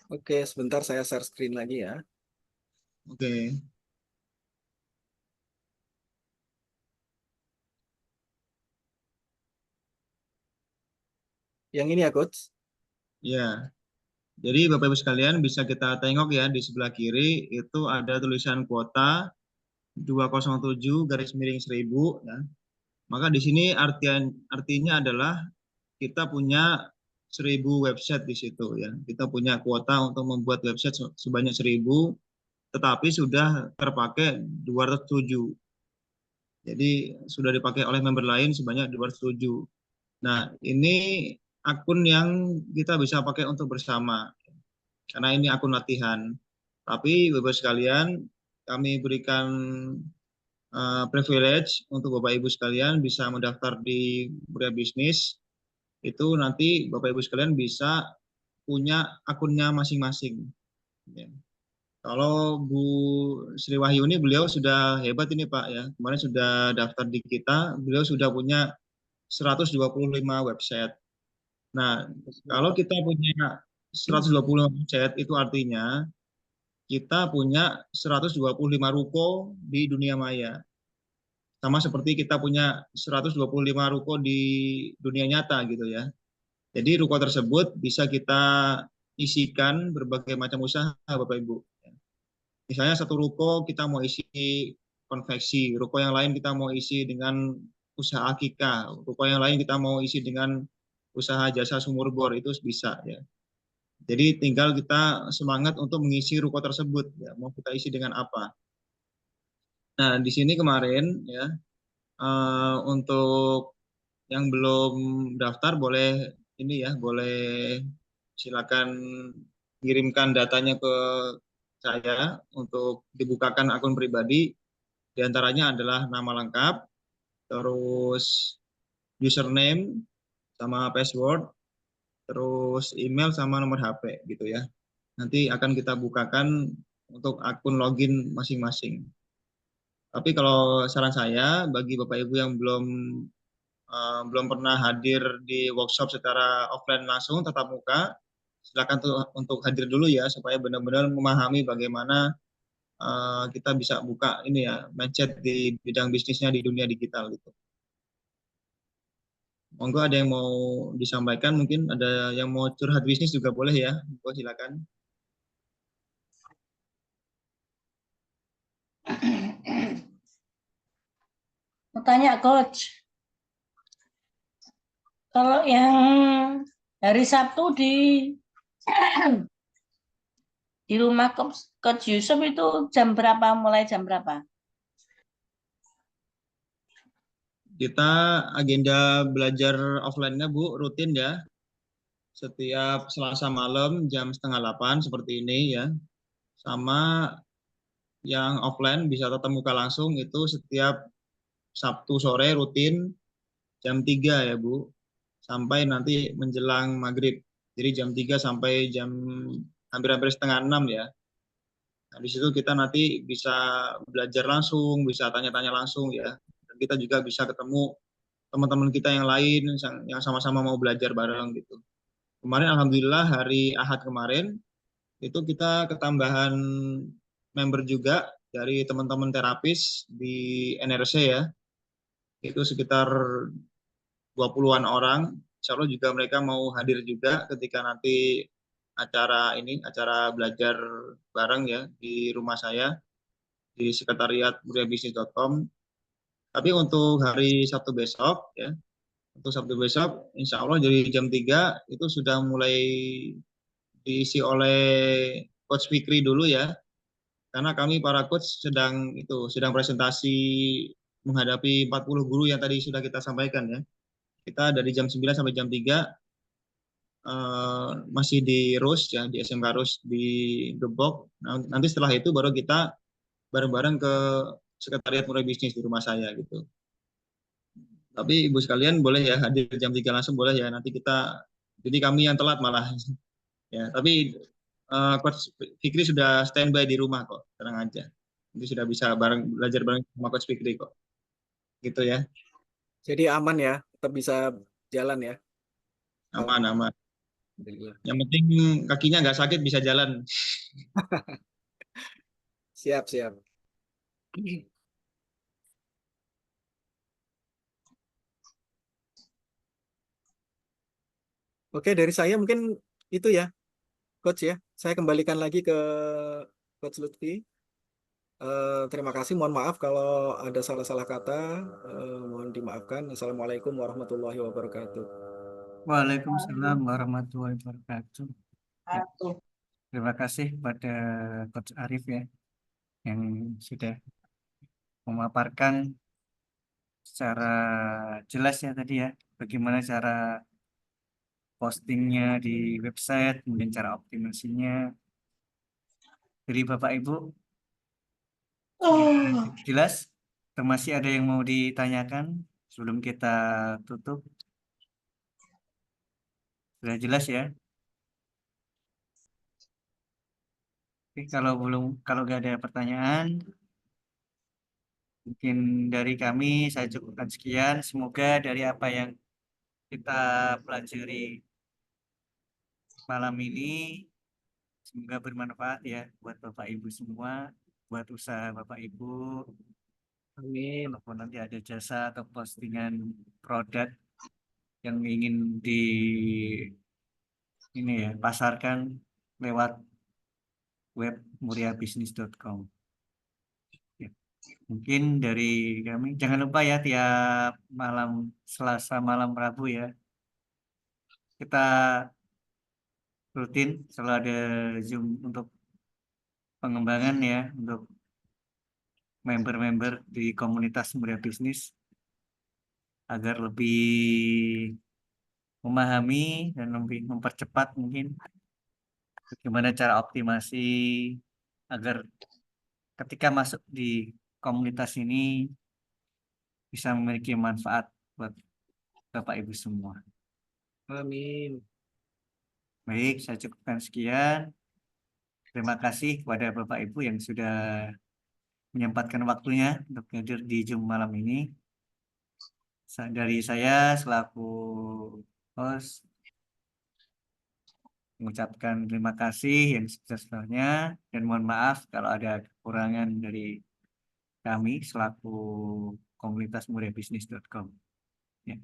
Oke, sebentar saya share screen lagi ya. Oke. Yang ini ya, Coach. Ya. Jadi Bapak Ibu sekalian bisa kita tengok ya di sebelah kiri itu ada tulisan kuota 207/1000 ya. Maka di sini artinya adalah kita punya 1000 website di situ ya. Kita punya kuota untuk membuat website sebanyak 1000, tetapi sudah terpakai 207. Jadi sudah dipakai oleh member lain sebanyak 207. Nah, ini akun yang kita bisa pakai untuk bersama. Karena ini akun latihan. Tapi Bapak sekalian, kami berikan privilege untuk Bapak Ibu sekalian bisa mendaftar di Muria Bisnis. Itu nanti Bapak Ibu sekalian bisa punya akunnya masing-masing. Ya. Kalau Bu Sri Wahyuni, beliau sudah hebat ini Pak ya. Kemarin sudah daftar di kita, beliau sudah punya 125 website. Nah, kalau kita punya 125 website, itu artinya kita punya 125 ruko di dunia maya. Sama seperti kita punya 125 ruko di dunia nyata gitu ya. Jadi ruko tersebut bisa kita isikan berbagai macam usaha Bapak Ibu. Misalnya satu ruko kita mau isi konveksi, ruko yang lain kita mau isi dengan usaha akikah, ruko yang lain kita mau isi dengan usaha jasa sumur bor, itu bisa ya. Jadi tinggal kita semangat untuk mengisi ruko tersebut ya, mau kita isi dengan apa. Nah, di sini kemarin ya untuk yang belum daftar boleh ini ya, boleh silakan kirimkan datanya ke saya untuk dibukakan akun pribadi. Di antaranya adalah nama lengkap, terus username sama password, terus email sama nomor HP gitu ya. Nanti akan kita bukakan untuk akun login masing-masing. Tapi kalau saran saya bagi Bapak Ibu yang belum pernah hadir di workshop secara offline langsung tatap muka, silakan untuk hadir dulu ya supaya benar-benar memahami bagaimana kita bisa buka ini ya mindset di bidang bisnisnya di dunia digital gitu. Monggo ada yang mau disampaikan, mungkin ada yang mau curhat bisnis juga boleh ya, monggo silakan. Mau tanya Coach, kalau yang hari Sabtu di rumah Coach Yusuf itu jam berapa, mulai jam berapa? Kita agenda belajar offline-nya Bu rutin ya. Setiap Selasa malam jam 7:30 seperti ini ya. Sama yang offline bisa tatap muka langsung itu setiap Sabtu sore rutin jam 3 ya Bu. Sampai nanti menjelang maghrib. Jadi jam 3 sampai jam hampir-hampir setengah 6 ya. Nah, di situ kita nanti bisa belajar langsung, bisa tanya-tanya langsung ya. Dan kita juga bisa ketemu teman-teman kita yang lain yang sama-sama mau belajar bareng gitu. Kemarin alhamdulillah hari Ahad kemarin itu kita ketambahan member juga dari teman-teman terapis di NRC ya. Itu sekitar 20-an orang. Insya Allah juga mereka mau hadir juga ketika nanti acara belajar bareng ya di rumah saya di sekretariat muriabisnis.com. Tapi untuk hari Sabtu besok ya, untuk Sabtu besok insya Allah dari jam 3 itu sudah mulai diisi oleh Coach Fikri dulu ya. Karena kami para coach sedang presentasi menghadapi 40 guru yang tadi sudah kita sampaikan ya. Kita dari jam 9 sampai jam 3 masih di RUS ya, di SMK RUS di Gebok. Nah, nanti setelah itu baru kita bareng-bareng ke sekretariat Murai Bisnis di rumah saya gitu. Tapi Ibu sekalian boleh ya hadir jam 3 langsung boleh ya. Nanti jadi kami yang telat malah. Ya, tapi Coach Fikri sudah standby di rumah kok, tenang aja. Nanti sudah bisa belajar bareng sama Coach Fikri kok. Gitu ya. Jadi aman ya, tetap bisa jalan ya. Aman, aman. Alhamdulillah. Yang penting kakinya nggak sakit bisa jalan. Siap, siap. Oke, dari saya mungkin itu ya, Coach ya. Saya kembalikan lagi ke Coach Lutfi. Terima kasih. Mohon maaf kalau ada salah-salah kata. Mohon dimaafkan. Assalamualaikum warahmatullahi wabarakatuh. Waalaikumsalam warahmatullahi wabarakatuh. Ya, Satu. terima kasih pada Coach Arif ya yang sudah memaparkan secara jelas ya tadi ya bagaimana cara postingnya di website, kemudian cara optimasinya. Jadi Bapak Ibu Oh, jelas? Atau masih ada yang mau ditanyakan sebelum kita tutup? Sudah jelas ya? Oke, kalau nggak ada pertanyaan, mungkin dari kami saya cukupkan sekian. Semoga dari apa yang kita pelajari malam ini, semoga bermanfaat ya buat Bapak Ibu semua, buat usaha Bapak Ibu. Amin. Walaupun nanti ada jasa atau postingan produk yang ingin ini ya pasarkan lewat web muriabisnis.com. Ya, mungkin dari kami jangan lupa ya tiap malam Selasa malam Rabu ya kita rutin selalu ada Zoom untuk pengembangan ya untuk member-member di komunitas Muria Bisnis agar lebih memahami dan lebih mempercepat mungkin bagaimana cara optimasi agar ketika masuk di komunitas ini bisa memiliki manfaat buat Bapak Ibu semua. Amin. Baik, saya cukupkan sekian. Terima kasih kepada Bapak Ibu yang sudah menyempatkan waktunya untuk hadir di Zoom malam ini. Dari saya selaku host mengucapkan terima kasih yang sebesar-besarnya dan mohon maaf kalau ada kekurangan dari kami selaku komunitas muriabisnis.com. Ya.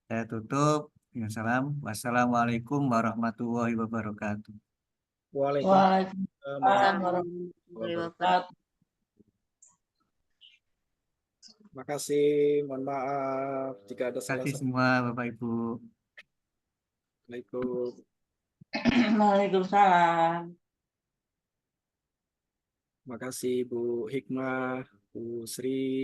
Saya tutup dengan salam. Wassalamualaikum warahmatullahi wabarakatuh. Waalaikumsalam Waalaikumsalam warahmatullahi Warahmatullahi wabarakatuh. wabarakatuh. Terima kasih. Mohon maaf jika ada Terima kasih salah-salah. semua Bapak Ibu. Assalamualaikum. Waalaikumsalam. Terima kasih Bu Hikmah, Bu Sri.